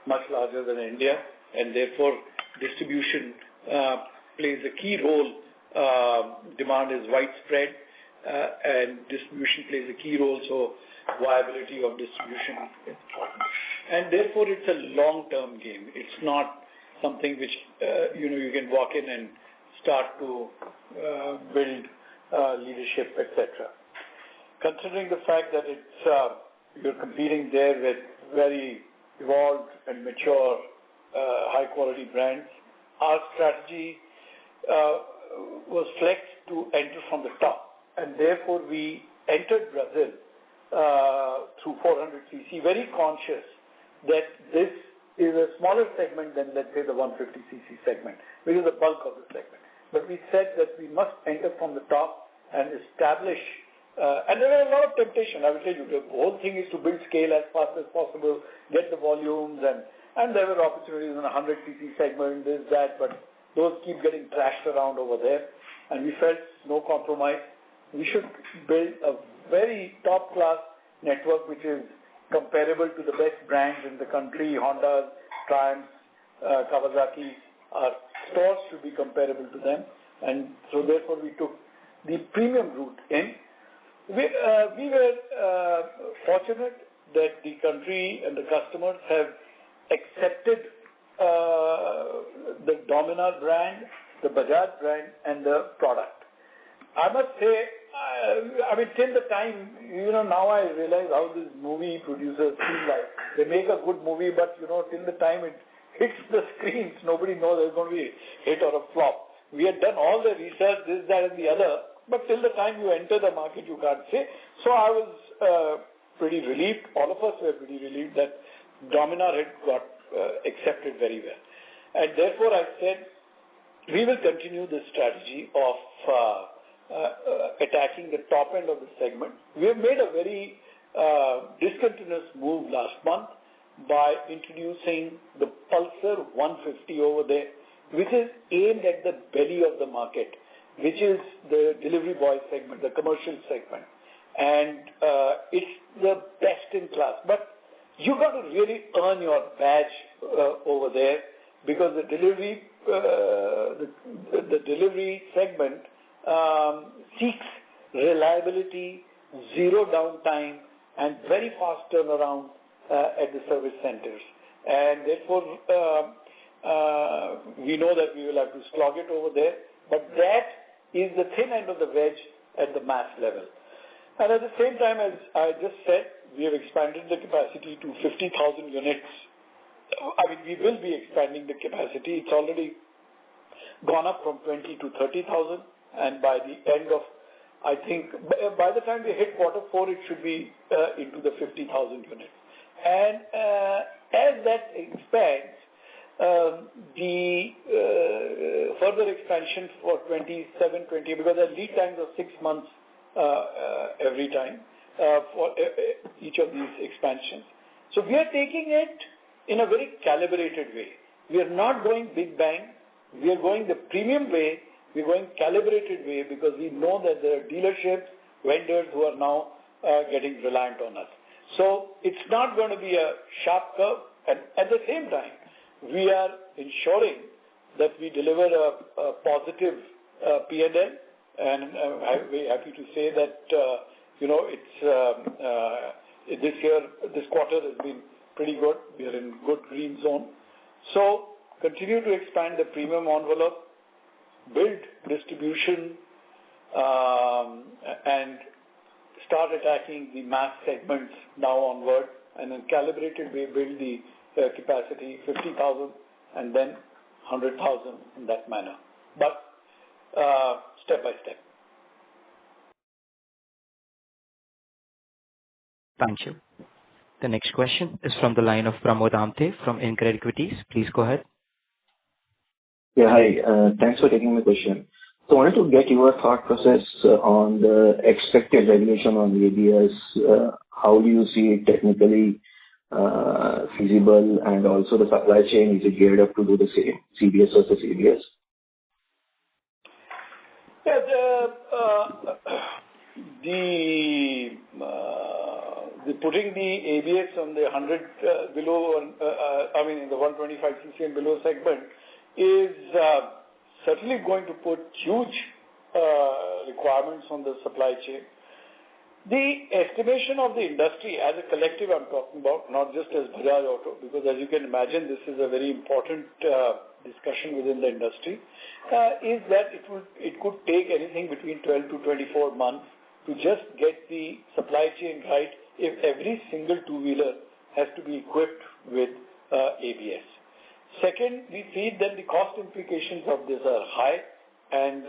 much larger than India, and therefore distribution plays a key role. Demand is widespread, and distribution plays a key role. So viability of distribution is important, and therefore it's a long-term game. It's not something which you can walk in and start to build leadership, etc. Considering the fact that it's you're competing there with very evolved and mature high-quality brands, our strategy was flexed to enter from the top, and therefore we entered Brazil through 400cc, very conscious that this is a smaller segment than, let's say, the 150cc segment, which is the bulk of the segment. But we said that we must enter from the top and establish. And there were a lot of temptation. I will tell you, the whole thing is to build scale as fast as possible, get the volumes, and there were opportunities in the 100cc segment, this, that, but those keep getting trashed around over there. And we felt no compromise. We should build a very top-class network which is comparable to the best brands in the country, Honda, Triumph, Kawasaki. Our stores should be comparable to them. And so therefore we took the premium route in. We were fortunate that the country and the customers have accepted the Dominar brand, the Bajaj brand, and the product. I must say, till the time, now I realize how these movie producers feel like. They make a good movie, but, till the time it hits the screens, nobody knows there's going to be a hit or a flop. We had done all the research, this, that, and the other, but till the time you enter the market, you can't say. So I was pretty relieved. All of us were pretty relieved that Dominar had got accepted very well. And therefore, I said, we will continue the strategy of attacking the top end of the segment. We have made a very discontinuous move last month by introducing the Pulsar 150 over there, which is aimed at the belly of the market, which is the delivery boy segment, the commercial segment. And it's the best in class. But you got to really earn your badge over there, because the delivery segment seeks reliability, zero downtime, and very fast turnaround at the service centers. And therefore, we know that we will have to slog it over there, but that is the thin end of the wedge at the mass level. And at the same time, as I just said, we have expanded the capacity to 50,000 units. We will be expanding the capacity. It's already gone up from 20 to 30,000, and by the end of, I think, by the time we hit Q4, it should be into the 50,000 units. And as that expands, the further expansion for 27, 20, because the lead times are 6 months every time for each of these expansions. So we are taking it in a very calibrated way. We are not going big bang. We are going the premium way. We are going calibrated way because we know that there are dealerships, vendors who are now getting reliant on us. So it's not going to be a sharp curve. And at the same time, we are ensuring that we deliver a positive P&L. And I'm very happy to say that, this quarter has been pretty good. We are in good green zone. So continue to expand the premium envelope, build distribution, and start attacking the mass segments now onward, and in calibrated way build the capacity 50,000 and then 100,000 in that manner. But step by step. Thank you. The next question is from the line of Pramod Amte from InCred Equities. Please go ahead. Yeah, hi. Thanks for taking my question. So I wanted to get your thought process on the expected regulation on ABS. How do you see it technically feasible, and also the supply chain, is it geared up to do the same, CBS versus ABS? Yeah, the putting the ABS on the 100 below, in the 125cc and below segment is certainly going to put huge requirements on the supply chain. The estimation of the industry as a collective I'm talking about, not just as Bajaj Auto, because as you can imagine, this is a very important discussion within the industry, is that it could take anything between 12 to 24 months to just get the supply chain right if every single two-wheeler has to be equipped with ABS. Second, we see that the cost implications of this are high, and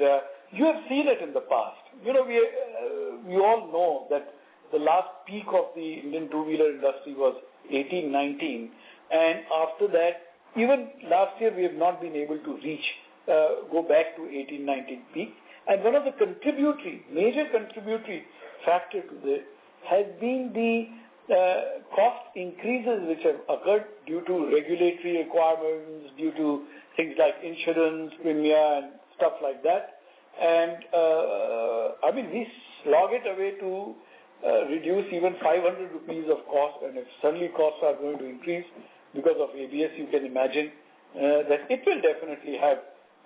you have seen it in the past. We all know that the last peak of the Indian two-wheeler industry was 18, 19, and after that, even last year we have not been able to go back to 18, 19 peak. And one of the major contributory factor to this has been the cost increases which have occurred due to regulatory requirements, due to things like insurance, premia, and stuff like that. And we slog it away to reduce even 500 rupees of cost, and if suddenly costs are going to increase because of ABS, you can imagine that it will definitely have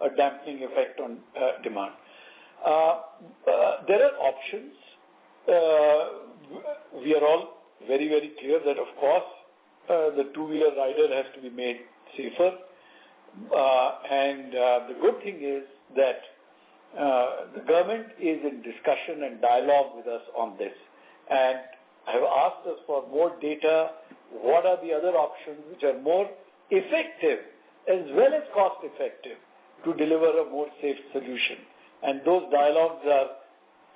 a dampening effect on demand. There are options. We are all very, very clear that, of course, the two-wheeler rider has to be made safer. And the good thing is that the government is in discussion and dialogue with us on this, and have asked us for more data. What are the other options which are more effective as well as cost effective to deliver a more safe solution? And those dialogues are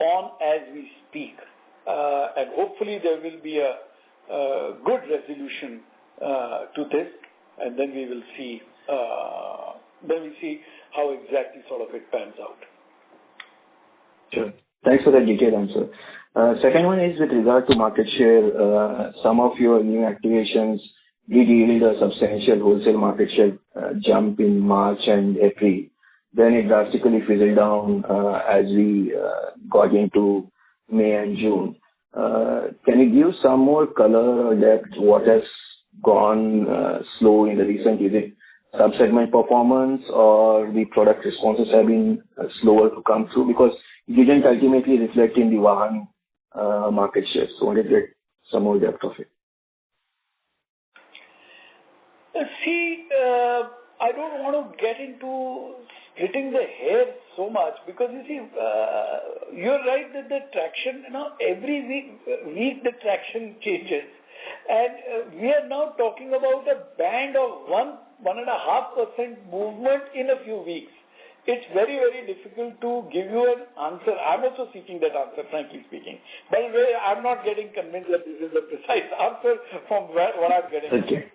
on as we speak, and hopefully there will be a good resolution to this, and then we will see. Then we see how exactly sort of it pans out. Sure. Thanks for that detailed answer. Second one is with regard to market share. Some of your new activations did yield a substantial wholesale market share jump in March and April. Then it drastically fizzled down as we got into May and June. Can you give some more color or depth what has gone slow in the recent? Is it sub-segment performance or the product responses have been slower to come through? Because it didn't ultimately reflect in the Vahan market share. So I wanted to get some more depth of it. I don't want to get into splitting the hair so much because you're right that the traction, every week the traction changes. And we are now talking about a band of 1.5% movement in a few weeks. It's very, very difficult to give you an answer. I'm also seeking that answer, frankly speaking. By the way, I'm not getting convinced that this is a precise answer from what I'm getting. Okay.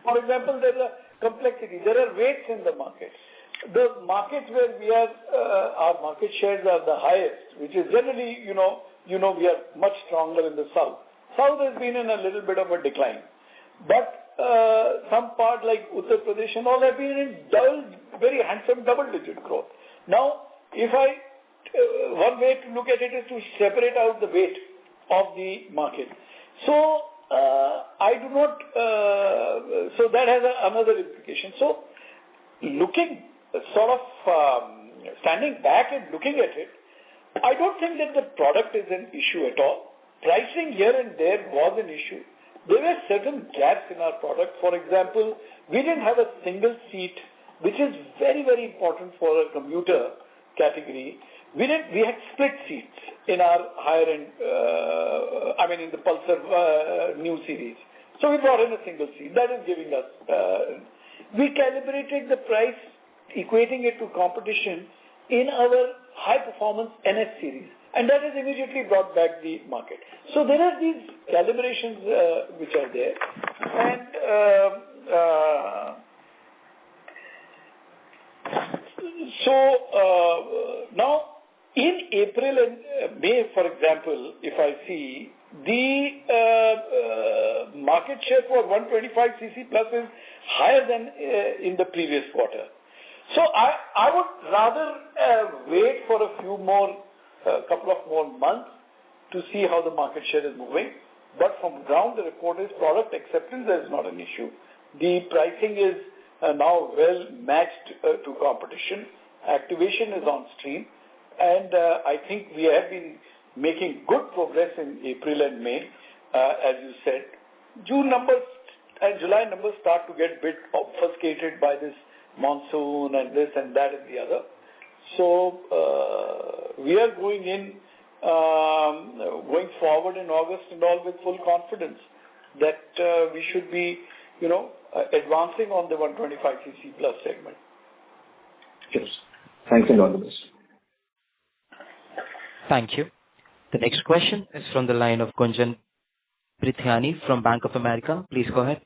For example, there's a complexity. There are weights in the market. The markets where we are, our market shares are the highest, which is generally, we are much stronger in the south. South has been in a little bit of a decline. But some part like Uttar Pradesh and all have been in very handsome double-digit growth. Now, one way to look at it is to separate out the weight of the market. So, so that has another implication. So, standing back and looking at it, I don't think that the product is an issue at all. Pricing here and there was an issue. There were certain gaps in our product. For example, we didn't have a single seat, which is very, very important for a commuter category. We had split seats in our higher end, in the Pulsar new series. So we brought in a single seat. That is giving us, we calibrated the price, equating it to competition in our high performance NS series. And that has immediately brought back the market. So there are these calibrations which are there. And now in April and May, for example, if I see, the market share for 125cc plus is higher than in the previous quarter. So I would rather wait for a couple of more months to see how the market share is moving. But from ground, the report is product acceptance is not an issue. The pricing is now well matched to competition. Activation is on stream. And I think we have been making good progress in April and May, as you said. June numbers and July numbers start to get a bit obfuscated by this monsoon and this and that and the other. So we are going forward in August and all with full confidence that we should be, advancing on the 125cc plus segment. Yes. Thanks and all the best. Thank you. The next question is from the line of Gunjan Prithyani from Bank of America. Please go ahead.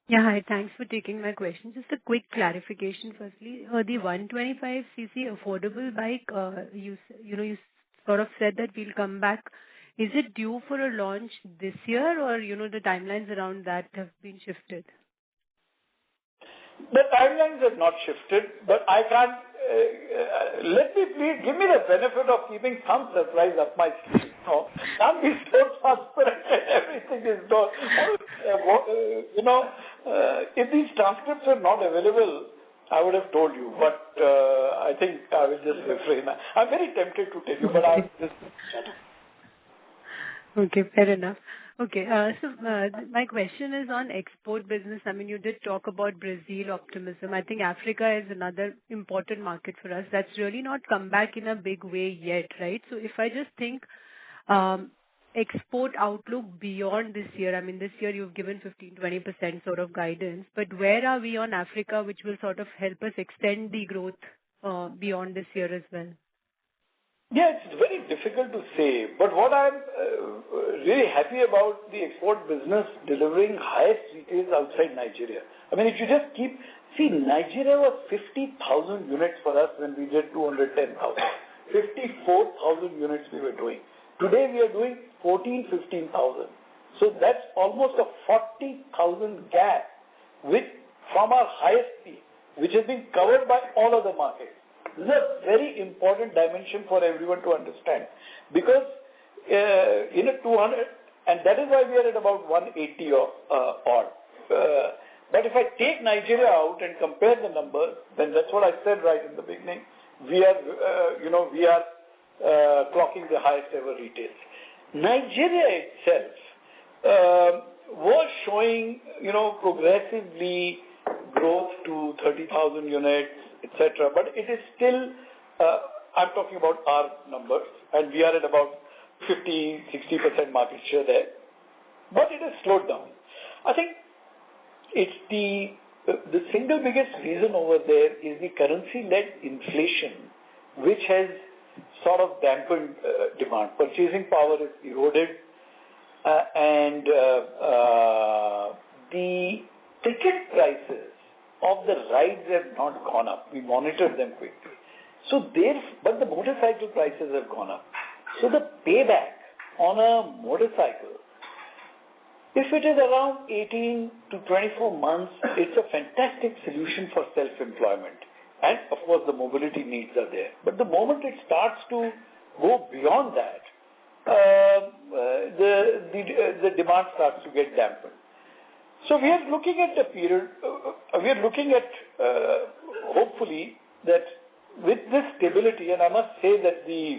Yeah, hi. Thanks for taking my question. Just a quick clarification firstly. The 125cc affordable bike, you sort of said that we'll come back. Is it due for a launch this year or, the timelines around that have been shifted? The timelines have not shifted, but I can't, give me the benefit of keeping some surprise up my sleeve. Can't be so transparent that everything is done. If these transcripts are not available, I would have told you, but I think I will just refrain. I'm very tempted to tell you, but I'll just shut up. Okay, fair enough. Okay, so my question is on export business. I mean, you did talk about Brazil optimism. I think Africa is another important market for us. That's really not come back in a big way yet, right? So if I just think export outlook beyond this year, I mean, this year you've given 15-20% sort of guidance, but where are we on Africa, which will sort of help us extend the growth beyond this year as well? Yeah, it's very difficult to say, but what I'm really happy about the export business delivering highest retails outside Nigeria. I mean, if you just Nigeria was 50,000 units for us when we did 210,000. 54,000 units we were doing. Today we are doing 15,000. So that's almost a 40,000 gap from our highest peak, which has been covered by all other markets. This is a very important dimension for everyone to understand because in a 200, and that is why we are at about 180 odd. But if I take Nigeria out and compare the numbers, then that's what I said right in the beginning. We are clocking the highest ever retails. Nigeria itself was showing, progressively growth to 30,000 units, etc. But it is still, I'm talking about our numbers, and we are at about 50-60% market share there. But it has slowed down. I think it's the single biggest reason over there is the currency-led inflation, which has sort of dampened demand. Purchasing power is eroded, and the ticket prices of the rides have not gone up. We monitored them quickly. But the motorcycle prices have gone up. So the payback on a motorcycle, if it is around 18 to 24 months, it's a fantastic solution for self-employment. And of course, the mobility needs are there. But the moment it starts to go beyond that, the demand starts to get dampened. So we are looking at a period, hopefully, that with this stability, and I must say that the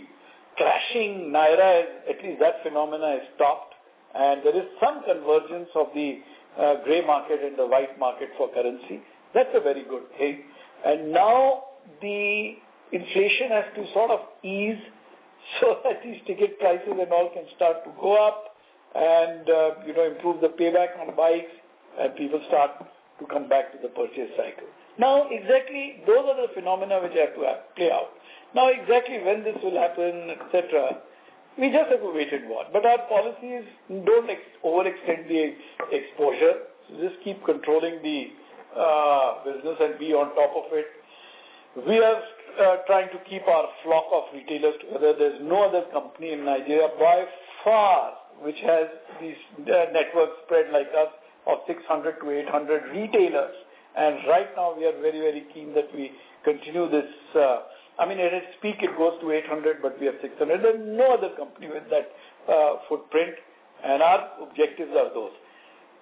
crashing Naira, at least that phenomena is stopped, and there is some convergence of the grey market and the white market for currency. That's a very good thing. And now the inflation has to sort of ease so that these ticket prices and all can start to go up and improve the payback on bikes, and people start to come back to the purchase cycle. Now, exactly, those are the phenomena which have to play out. Now, exactly when this will happen, etc., we just have to wait and watch. But our policies don't overextend the exposure. So just keep controlling the business and be on top of it. We are trying to keep our flock of retailers together. There's no other company in Nigeria by far which has these networks spread like us of 600 to 800 retailers. And right now we are very, very keen that we continue this. At its peak it goes to 800, but we have 600. There's no other company with that footprint, and our objectives are those.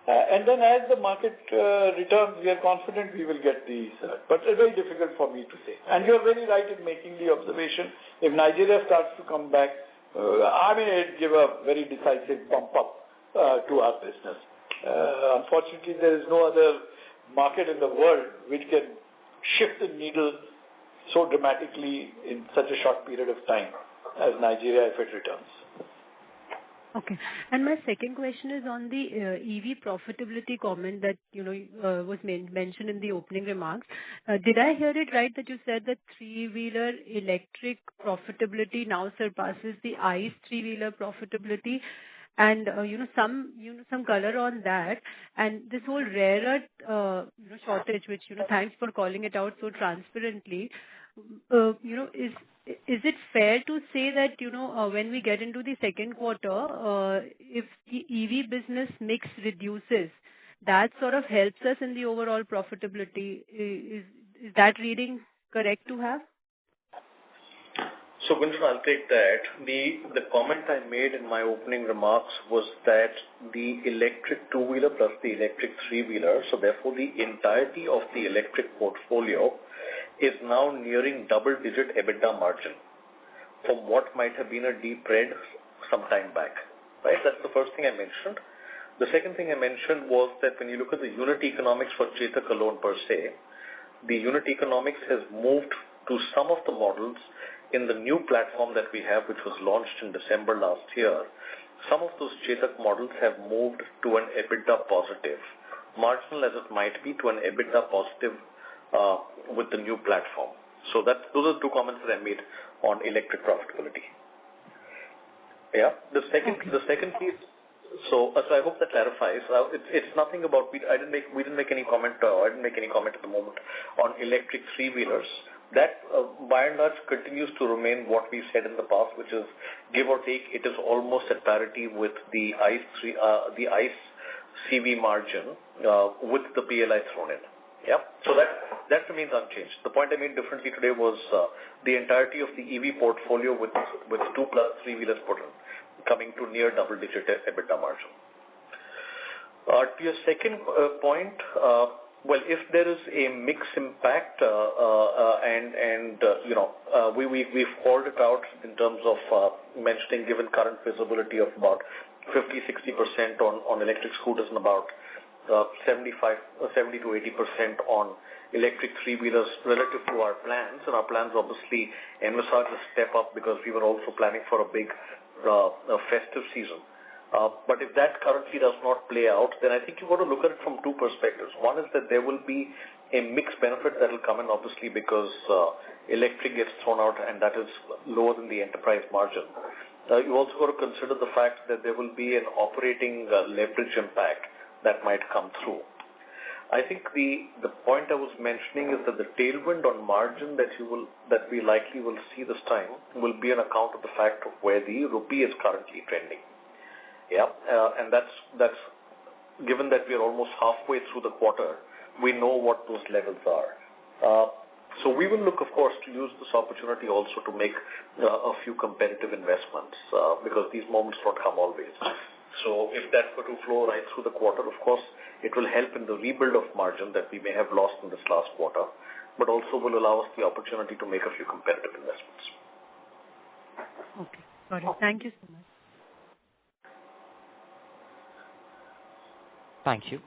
And then as the market returns, we are confident we will get these. But it's very difficult for me to say. And you're very right in making the observation. If Nigeria starts to come back, it'll give a very decisive bump up to our business. Unfortunately, there is no other market in the world which can shift the needle so dramatically in such a short period of time as Nigeria if it returns. Okay. And my second question is on the EV profitability comment that was mentioned in the opening remarks. Did I hear it right that you said that three-wheeler electric profitability now surpasses the ICE three-wheeler profitability? And some color on that, and this whole rare earth shortage, which thanks for calling it out so transparently. Is it fair to say that when we get into the second quarter, if the EV business mix reduces, that sort of helps us in the overall profitability? Is that reading correct to have? So, Gunjan, I'll take that. The comment I made in my opening remarks was that the electric two-wheeler plus the electric three-wheeler, so therefore the entirety of the electric portfolio is now nearing double-digit EBITDA margin from what might have been a deep red some time back. Right? That's the first thing I mentioned. The second thing I mentioned was that when you look at the unit economics for Chetak alone per se, the unit economics has moved to some of the models in the new platform that we have, which was launched in December last year. Some of those Chetak models have moved to an EBITDA positive, marginal as it might be, to an EBITDA positive with the new platform. So those are the two comments that I made on electric profitability. Yeah. The second piece. So I hope that clarifies. It's nothing about we didn't make any comment. I didn't make any comment at the moment on electric three-wheelers. That, by and large, continues to remain what we said in the past, which is, give or take, it is almost at parity with the ICE CV margin with the PLI thrown in. Yeah. So that remains unchanged. The point I made differently today was the entirety of the EV portfolio with 2+ three-wheelers put in, coming to near double-digit EBITDA margin. To your second point. Well, if there is a mix impact, we've called it out in terms of mentioning, given current visibility of about 50-60% on electric scooters and about 70 to 80% on electric three-wheelers relative to our plans. And our plans obviously envisage a step up because we were also planning for a big festive season. But if that currently does not play out, then I think you've got to look at it from two perspectives. One is that there will be a mixed benefit that will come in, obviously, because electric gets thrown out and that is lower than the enterprise margin. You also got to consider the fact that there will be an operating leverage impact that might come through. I think the point I was mentioning is that the tailwind on margin that we likely will see this time will be on account of the fact of where the rupee is currently trending. Yeah, and that's given that we are almost halfway through the quarter, we know what those levels are. So we will look, of course, to use this opportunity also to make a few competitive investments because these moments don't come always. So if that were to flow right through the quarter, of course, it will help in the rebuild of margin that we may have lost in this last quarter, but also will allow us the opportunity to make a few competitive investments. Okay, got it. Thank you so much. Thank you.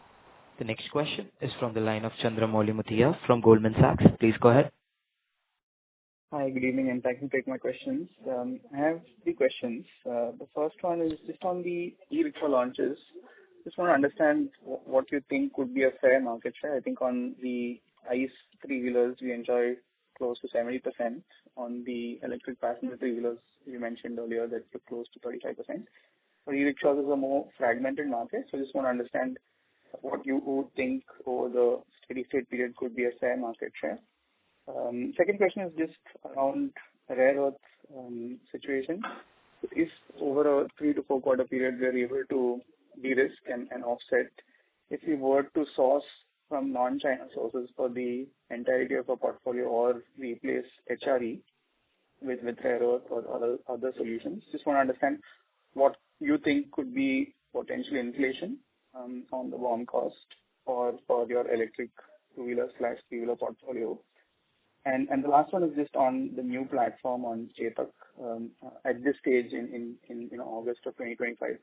The next question is from the line of Chandramouli Muthiah from Goldman Sachs. Please go ahead. Hi, good evening, and thank you for taking my questions. I have three questions. The first one is just on the e-rickshaw launches. Just want to understand what you think could be a fair market share. I think on the ICE three-wheelers, we enjoy close to 70%. On the electric passenger three-wheelers, you mentioned earlier that you're close to 35%. For e-rickshaws, is a more fragmented market, so just want to understand what you would think over the steady-state period could be a fair market share. Second question is just around rare earth situation. If over a 3 to 4 quarter period we are able to de-risk and offset, if we were to source from non-China sources for the entirety of our portfolio or replace HRE with rare earth or other solutions, just want to understand what you think could be potential inflation on the BOM cost for your electric two-wheeler/three-wheeler portfolio. And the last one is just on the new platform on Chetak. At this stage in August of 2025,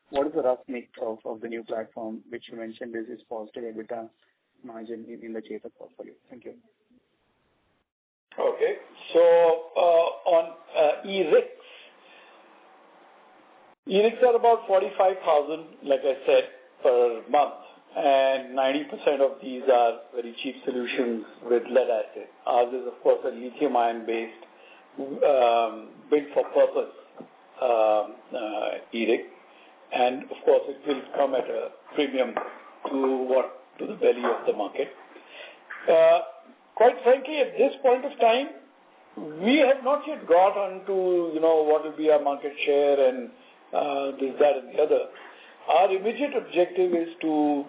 what is the rough mix of the new platform, which you mentioned is positive EBITDA margin in the Chetak portfolio? Thank you. Okay. So on e-ricks are about 45,000, like I said, per month. And 90% of these are very cheap solutions with lead acid. Ours is, of course, a lithium-ion based, built for purpose e-rick. And of course, it will come at a premium to the value of the market. Quite frankly, at this point of time, we have not yet got on to what will be our market share and this, that, and the other. Our immediate objective is to,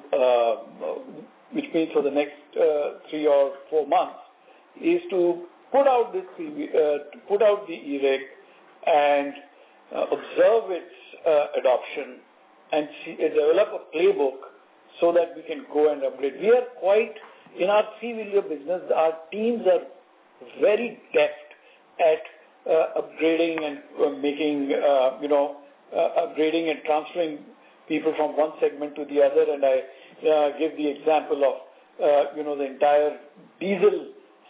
which means for the next 3 or 4 months, is to put out the e-rick and observe its adoption and develop a playbook so that we can go and upgrade. We are quite, in our three-wheeler business, our teams are very deft at upgrading and making, upgrading and transferring people from one segment to the other. And I give the example of, the entire diesel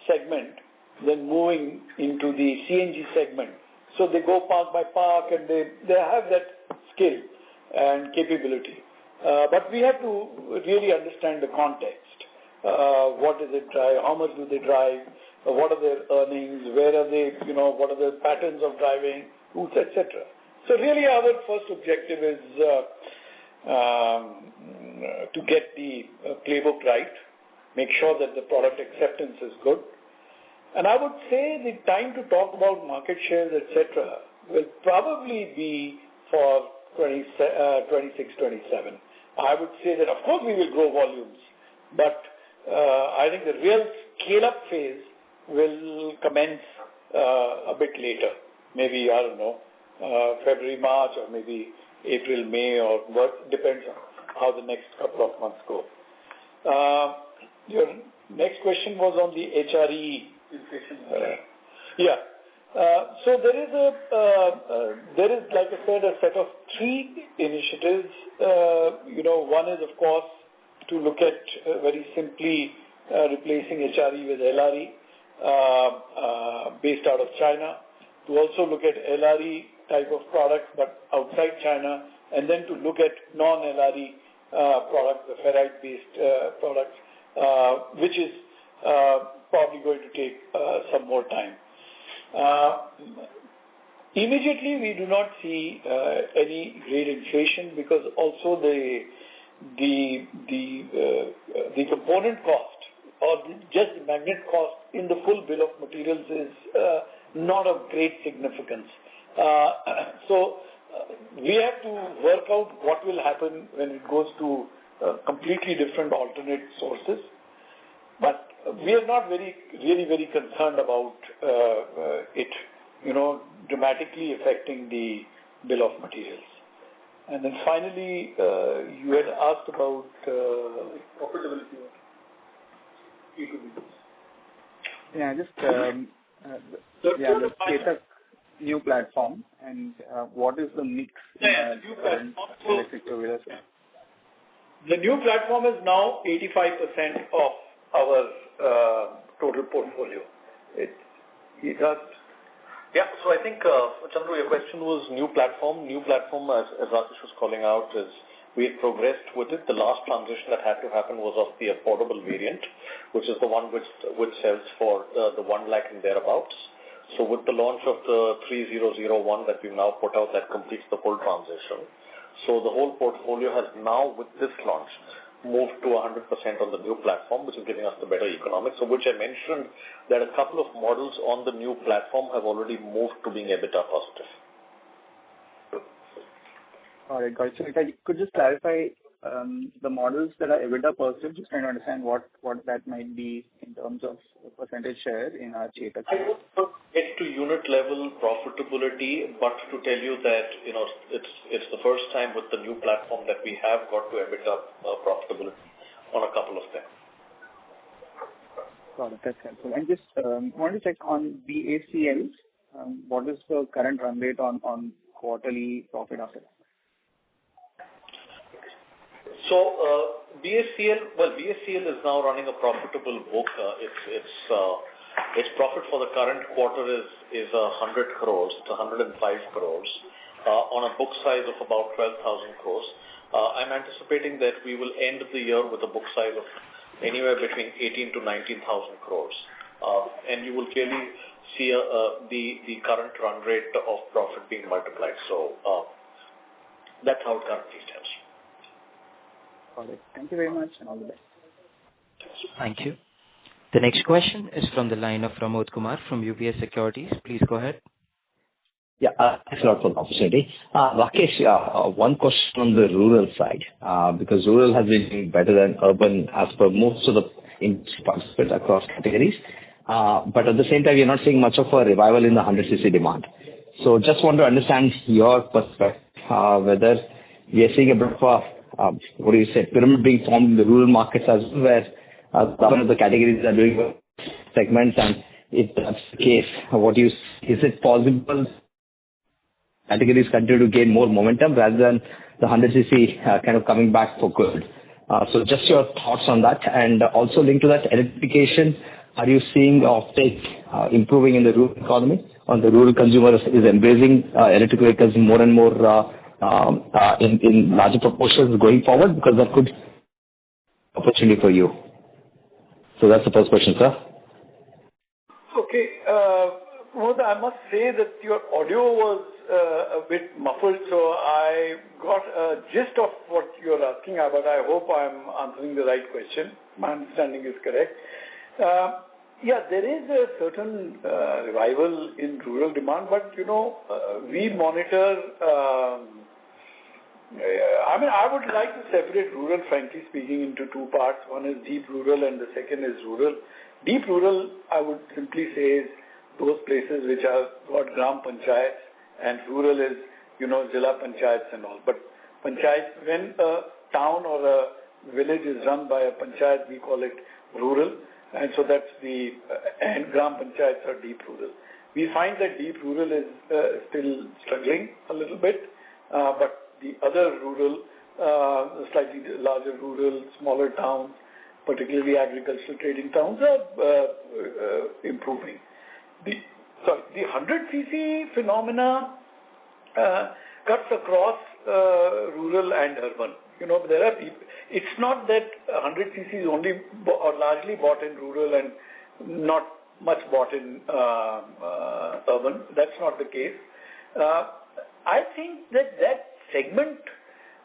segment, then moving into the CNG segment. So they go park by park and they have that skill and capability. But we have to really understand the context. What does it drive? How much do they drive? What are their earnings? Where are they? What are the patterns of driving? Routes, etc. So really, our first objective is to get the playbook right, make sure that the product acceptance is good. And I would say the time to talk about market shares, etc., will probably be for 26, 27. I would say that, of course, we will grow volumes, but I think the real scale-up phase will commence a bit later. Maybe, I don't know, February, March, or maybe April, May, or what, depends on how the next couple of months go. Your next question was on the HRE. Yeah. So there is, like I said, a set of 3 initiatives. One is, of course, to look at very simply replacing HRE with LRE based out of China. To also look at LRE type of products, but outside China, and then to look at non-LRE products, the ferrite-based products, which is probably going to take some more time. Immediately, we do not see any great inflation because also the the component cost or just the magnet cost in the full bill of materials is not of great significance. So we have to work out what will happen when it goes to completely different alternate sources. But we are not really very concerned about it, dramatically affecting the bill of materials. And then finally, you had asked about profitability of E2B. Yeah, just the Chetak new platform and what is the mix in electric two-wheelers? The new platform is now 85% of our total portfolio. Yeah, so I think, Chandru, your question was new platform. New platform, as Rakesh was calling out, is we had progressed with it. The last transition that had to happen was of the affordable variant, which is the one which sells for the 1 lakh and thereabouts. So with the launch of the 3001 that we've now put out, that completes the full transition. So the whole portfolio has now, with this launch, moved to 100% on the new platform, which is giving us the better economics, of which I mentioned that a couple of models on the new platform have already moved to being EBITDA positive. All right, got it. So if I could just clarify the models that are EBITDA positive, just trying to understand what that might be in terms of percentage share in our Chetak. I would not get to unit level profitability, but to tell you that it's the first time with the new platform that we have got to EBITDA profitability on a couple of them. Got it, that's helpful. And just want to check on BACL. What is the current run rate on quarterly profit after that? So BACL is now running a profitable book. Its profit for the current quarter is 100 crores. It's 105 crores on a book size of about 12,000 crores. I'm anticipating that we will end the year with a book size of anywhere between 18 to 19,000 crores, and you will clearly see the current run rate of profit being multiplied. So that's how it currently stands. Got it. Thank you very much and all the best. Thank you. The next question is from the line of Pramod Kumar from UBS Securities. Please go ahead. Yeah, thanks a lot for the opportunity. Rakesh, one question on the rural side, because rural has been doing better than urban as per most of the participants across categories. But at the same time, you're not seeing much of a revival in the 100cc demand. So just want to understand your perspective, whether we are seeing a bit of a, pyramid being formed in the rural markets as well, where some of the categories are doing segments, and if that's the case, is it possible categories continue to gain more momentum rather than the 100cc kind of coming back for good? So just your thoughts on that, and also linked to that, electrification. Are you seeing the offtake improving in the rural economy, or the rural consumer is embracing electric vehicles more and more in larger proportions going forward, because that could be an opportunity for you? So that's the first question, sir. Okay. I must say that your audio was a bit muffled, so I got a gist of what you're asking about. I hope I'm answering the right question. My understanding is correct. Yeah, there is a certain revival in rural demand, but we monitor. I would like to separate rural, frankly speaking, into two parts. One is deep rural and the second is rural. Deep rural, I would simply say, is those places which are got gram panchayats, and rural is, zilla panchayats and all. But panchayats, when a town or a village is run by a panchayat, we call it rural, and so that's and gram panchayats are deep rural. We find that deep rural is still struggling a little bit, but the other rural, slightly larger rural, smaller towns, particularly agricultural trading towns, are improving. The 100cc phenomena cuts across rural and urban. There are people. It's not that 100cc is only or largely bought in rural and not much bought in urban. That's not the case. I think that segment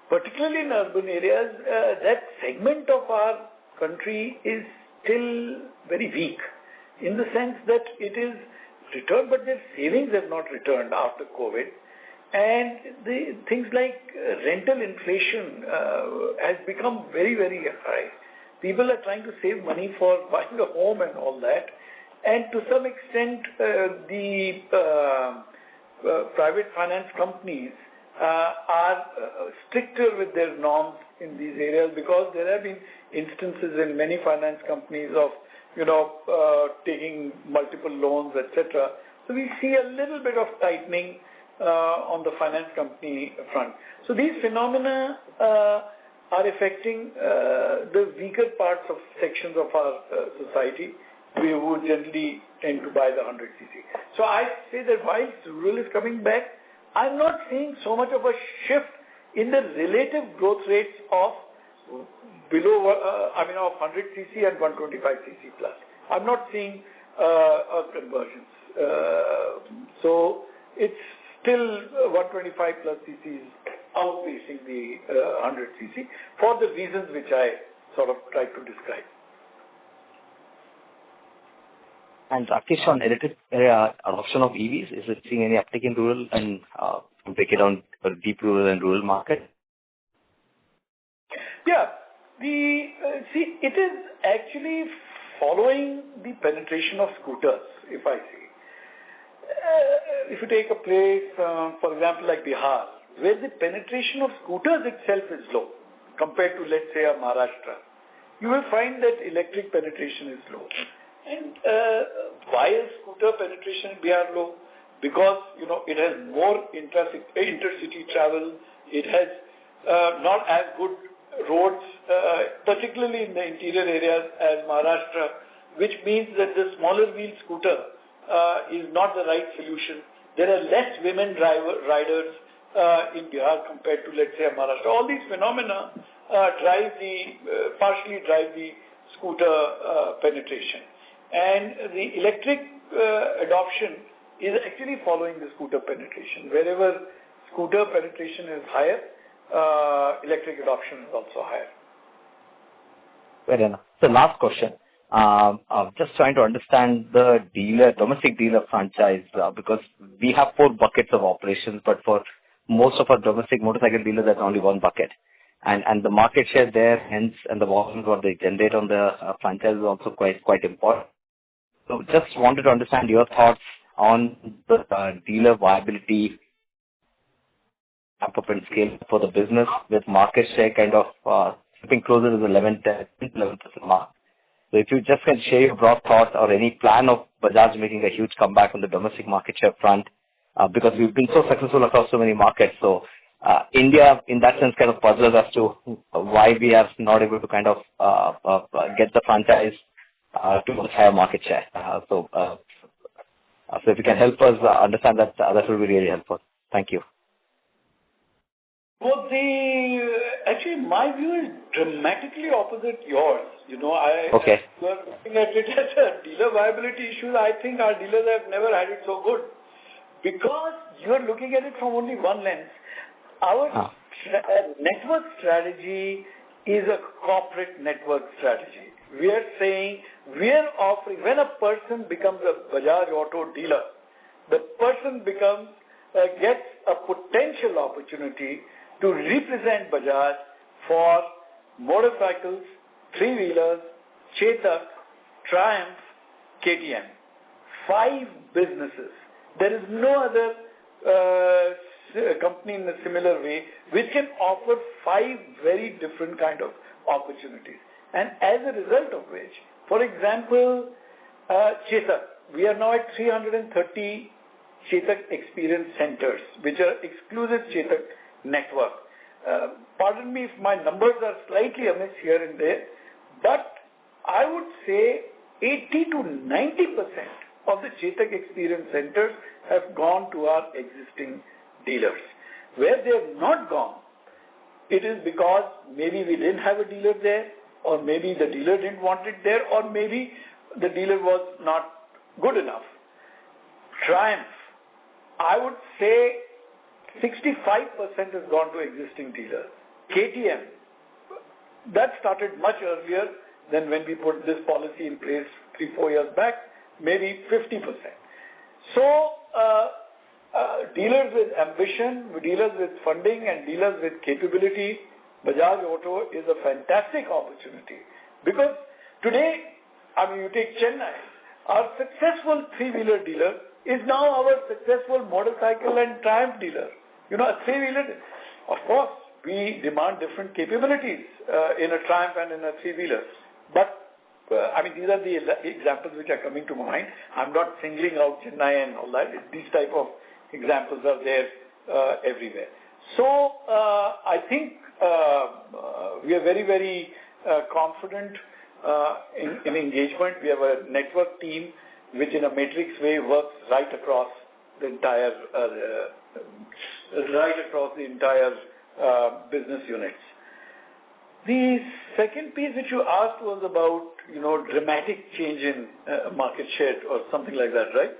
particularly in urban areas, that segment of our country is still very weak in the sense that it is returned, but their savings have not returned after COVID. And the things like rental inflation has become very, very high. People are trying to save money for buying a home and all that. And to some extent, the private finance companies are stricter with their norms in these areas, because there have been instances in many finance companies of, taking multiple loans, etc. So we see a little bit of tightening on the finance company front. So these phenomena are affecting the weaker parts of sections of our society, who generally tend to buy the 100cc. So I say that while rural is coming back, I'm not seeing so much of a shift in the relative growth rates of below, of 100cc and 125cc plus. I'm not seeing a convergence. So it's still 125 plus cc is outpacing the 100cc for the reasons which I sort of tried to describe. And Rakesh, on electric adoption of EVs, is it seeing any uptick in rural, and break it down for deep rural and rural market? Yeah, it is actually following the penetration of scooters, if I see. If you take a place, for example, like Bihar, where the penetration of scooters itself is low compared to, let's say, a Maharashtra, you will find that electric penetration is low. And why is scooter penetration in Bihar low? Because, it has more intercity travel. It has not as good roads, particularly in the interior areas as Maharashtra, which means that the smaller wheel scooter is not the right solution. There are less women riders in Bihar compared to, let's say, Maharashtra. All these phenomena partially drive the scooter penetration. And the electric adoption is actually following the scooter penetration. Wherever scooter penetration is higher, electric adoption is also higher. Fair enough. So last question. I'm just trying to understand the domestic dealer franchise, because we have 4 buckets of operations, but for most of our domestic motorcycle dealers, there's only 1 bucket. And the market share there, hence, and the volumes what they generate on the franchise is also quite important. So just wanted to understand your thoughts on the dealer viability, ramp up and scale for the business, with market share kind of slipping closer to the 11% mark. So if you just can share your broad thoughts or any plan of Bajaj making a huge comeback on the domestic market share front, because we've been so successful across so many markets. So India, in that sense, kind of puzzles as to why we are not able to kind of get the franchise to a higher market share. So if you can help us understand that, that will be really helpful. Thank you. Well, actually, my view is dramatically opposite yours. Okay. You are looking at it as a dealer viability issue. I think our dealers have never had it so good, because you are looking at it from only one lens. Our network strategy is a corporate network strategy. We are saying we are offering, when a person becomes a Bajaj Auto dealer, the person gets a potential opportunity to represent Bajaj for motorcycles, three-wheelers, Chetak, Triumph, KTM. 5 businesses. There is no other company in a similar way which can offer 5 very different kind of opportunities. And as a result of which, for example, Chetak, we are now at 330 Chetak experience centers, which are exclusive Chetak network. Pardon me if my numbers are slightly amiss here and there, but I would say 80 to 90% of the Chetak experience centers have gone to our existing dealers. Where they have not gone, it is because maybe we didn't have a dealer there, or maybe the dealer didn't want it there, or maybe the dealer was not good enough. Triumph, I would say 65% has gone to existing dealers. KTM, that started much earlier than when we put this policy in place 3-4 years back, maybe 50%. So, dealers with ambition, dealers with funding, and dealers with capability, Bajaj Auto is a fantastic opportunity. Because today, you take Chennai, our successful three-wheeler dealer is now our successful motorcycle and Triumph dealer. A three-wheeler, of course, we demand different capabilities in a Triumph and in a three-wheeler. But these are the examples which are coming to mind. I'm not singling out Chennai and all that. These type of examples are there everywhere. So I think we are very, very confident in engagement. We have a network team which in a matrix way works right across the entire business units. The second piece which you asked was about, dramatic change in market share or something like that, right?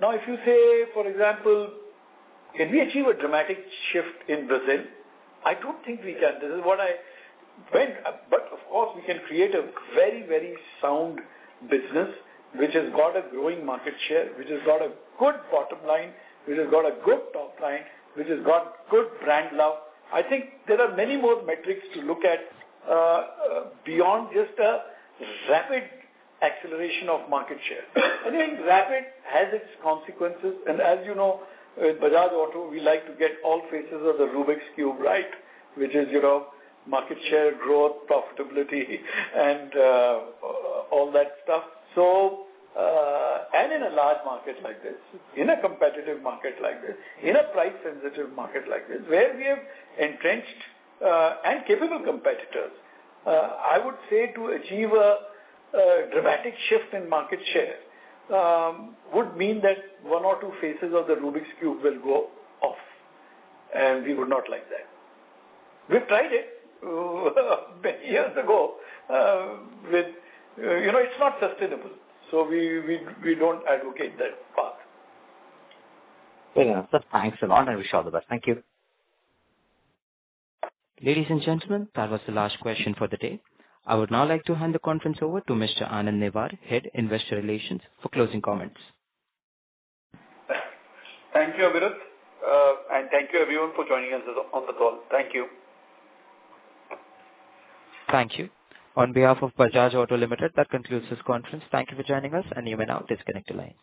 Now if you say, for example, can we achieve a dramatic shift in Brazil? I don't think we can. This is what but of course we can create a very, very sound business which has got a growing market share, which has got a good bottom line, which has got a good top line, which has got good brand love. I think there are many more metrics to look at beyond just a rapid acceleration of market share. I think rapid has its consequences, and as you know, with Bajaj Auto, we like to get all faces of the Rubik's Cube right, which is, market share, growth, profitability, and all that stuff. So, and in a large market like this, in a competitive market like this, in a price-sensitive market like this, where we have entrenched and capable competitors, I would say to achieve a dramatic shift in market share would mean that one or two faces of the Rubik's Cube will go off, and we would not like that. We've tried it many years ago it's not sustainable. So we don't advocate that path. Yeah, sir, thanks a lot and wish you all the best. Thank you. Ladies and gentlemen, that was the last question for the day. I would now like to hand the conference over to Mr. Anand Newar, Head Investor Relations, for closing comments. Thank you, Avirat, and thank you everyone for joining us on the call. Thank you. Thank you. On behalf of Bajaj Auto Limited, that concludes this conference. Thank you for joining us, and you may now disconnect the lines.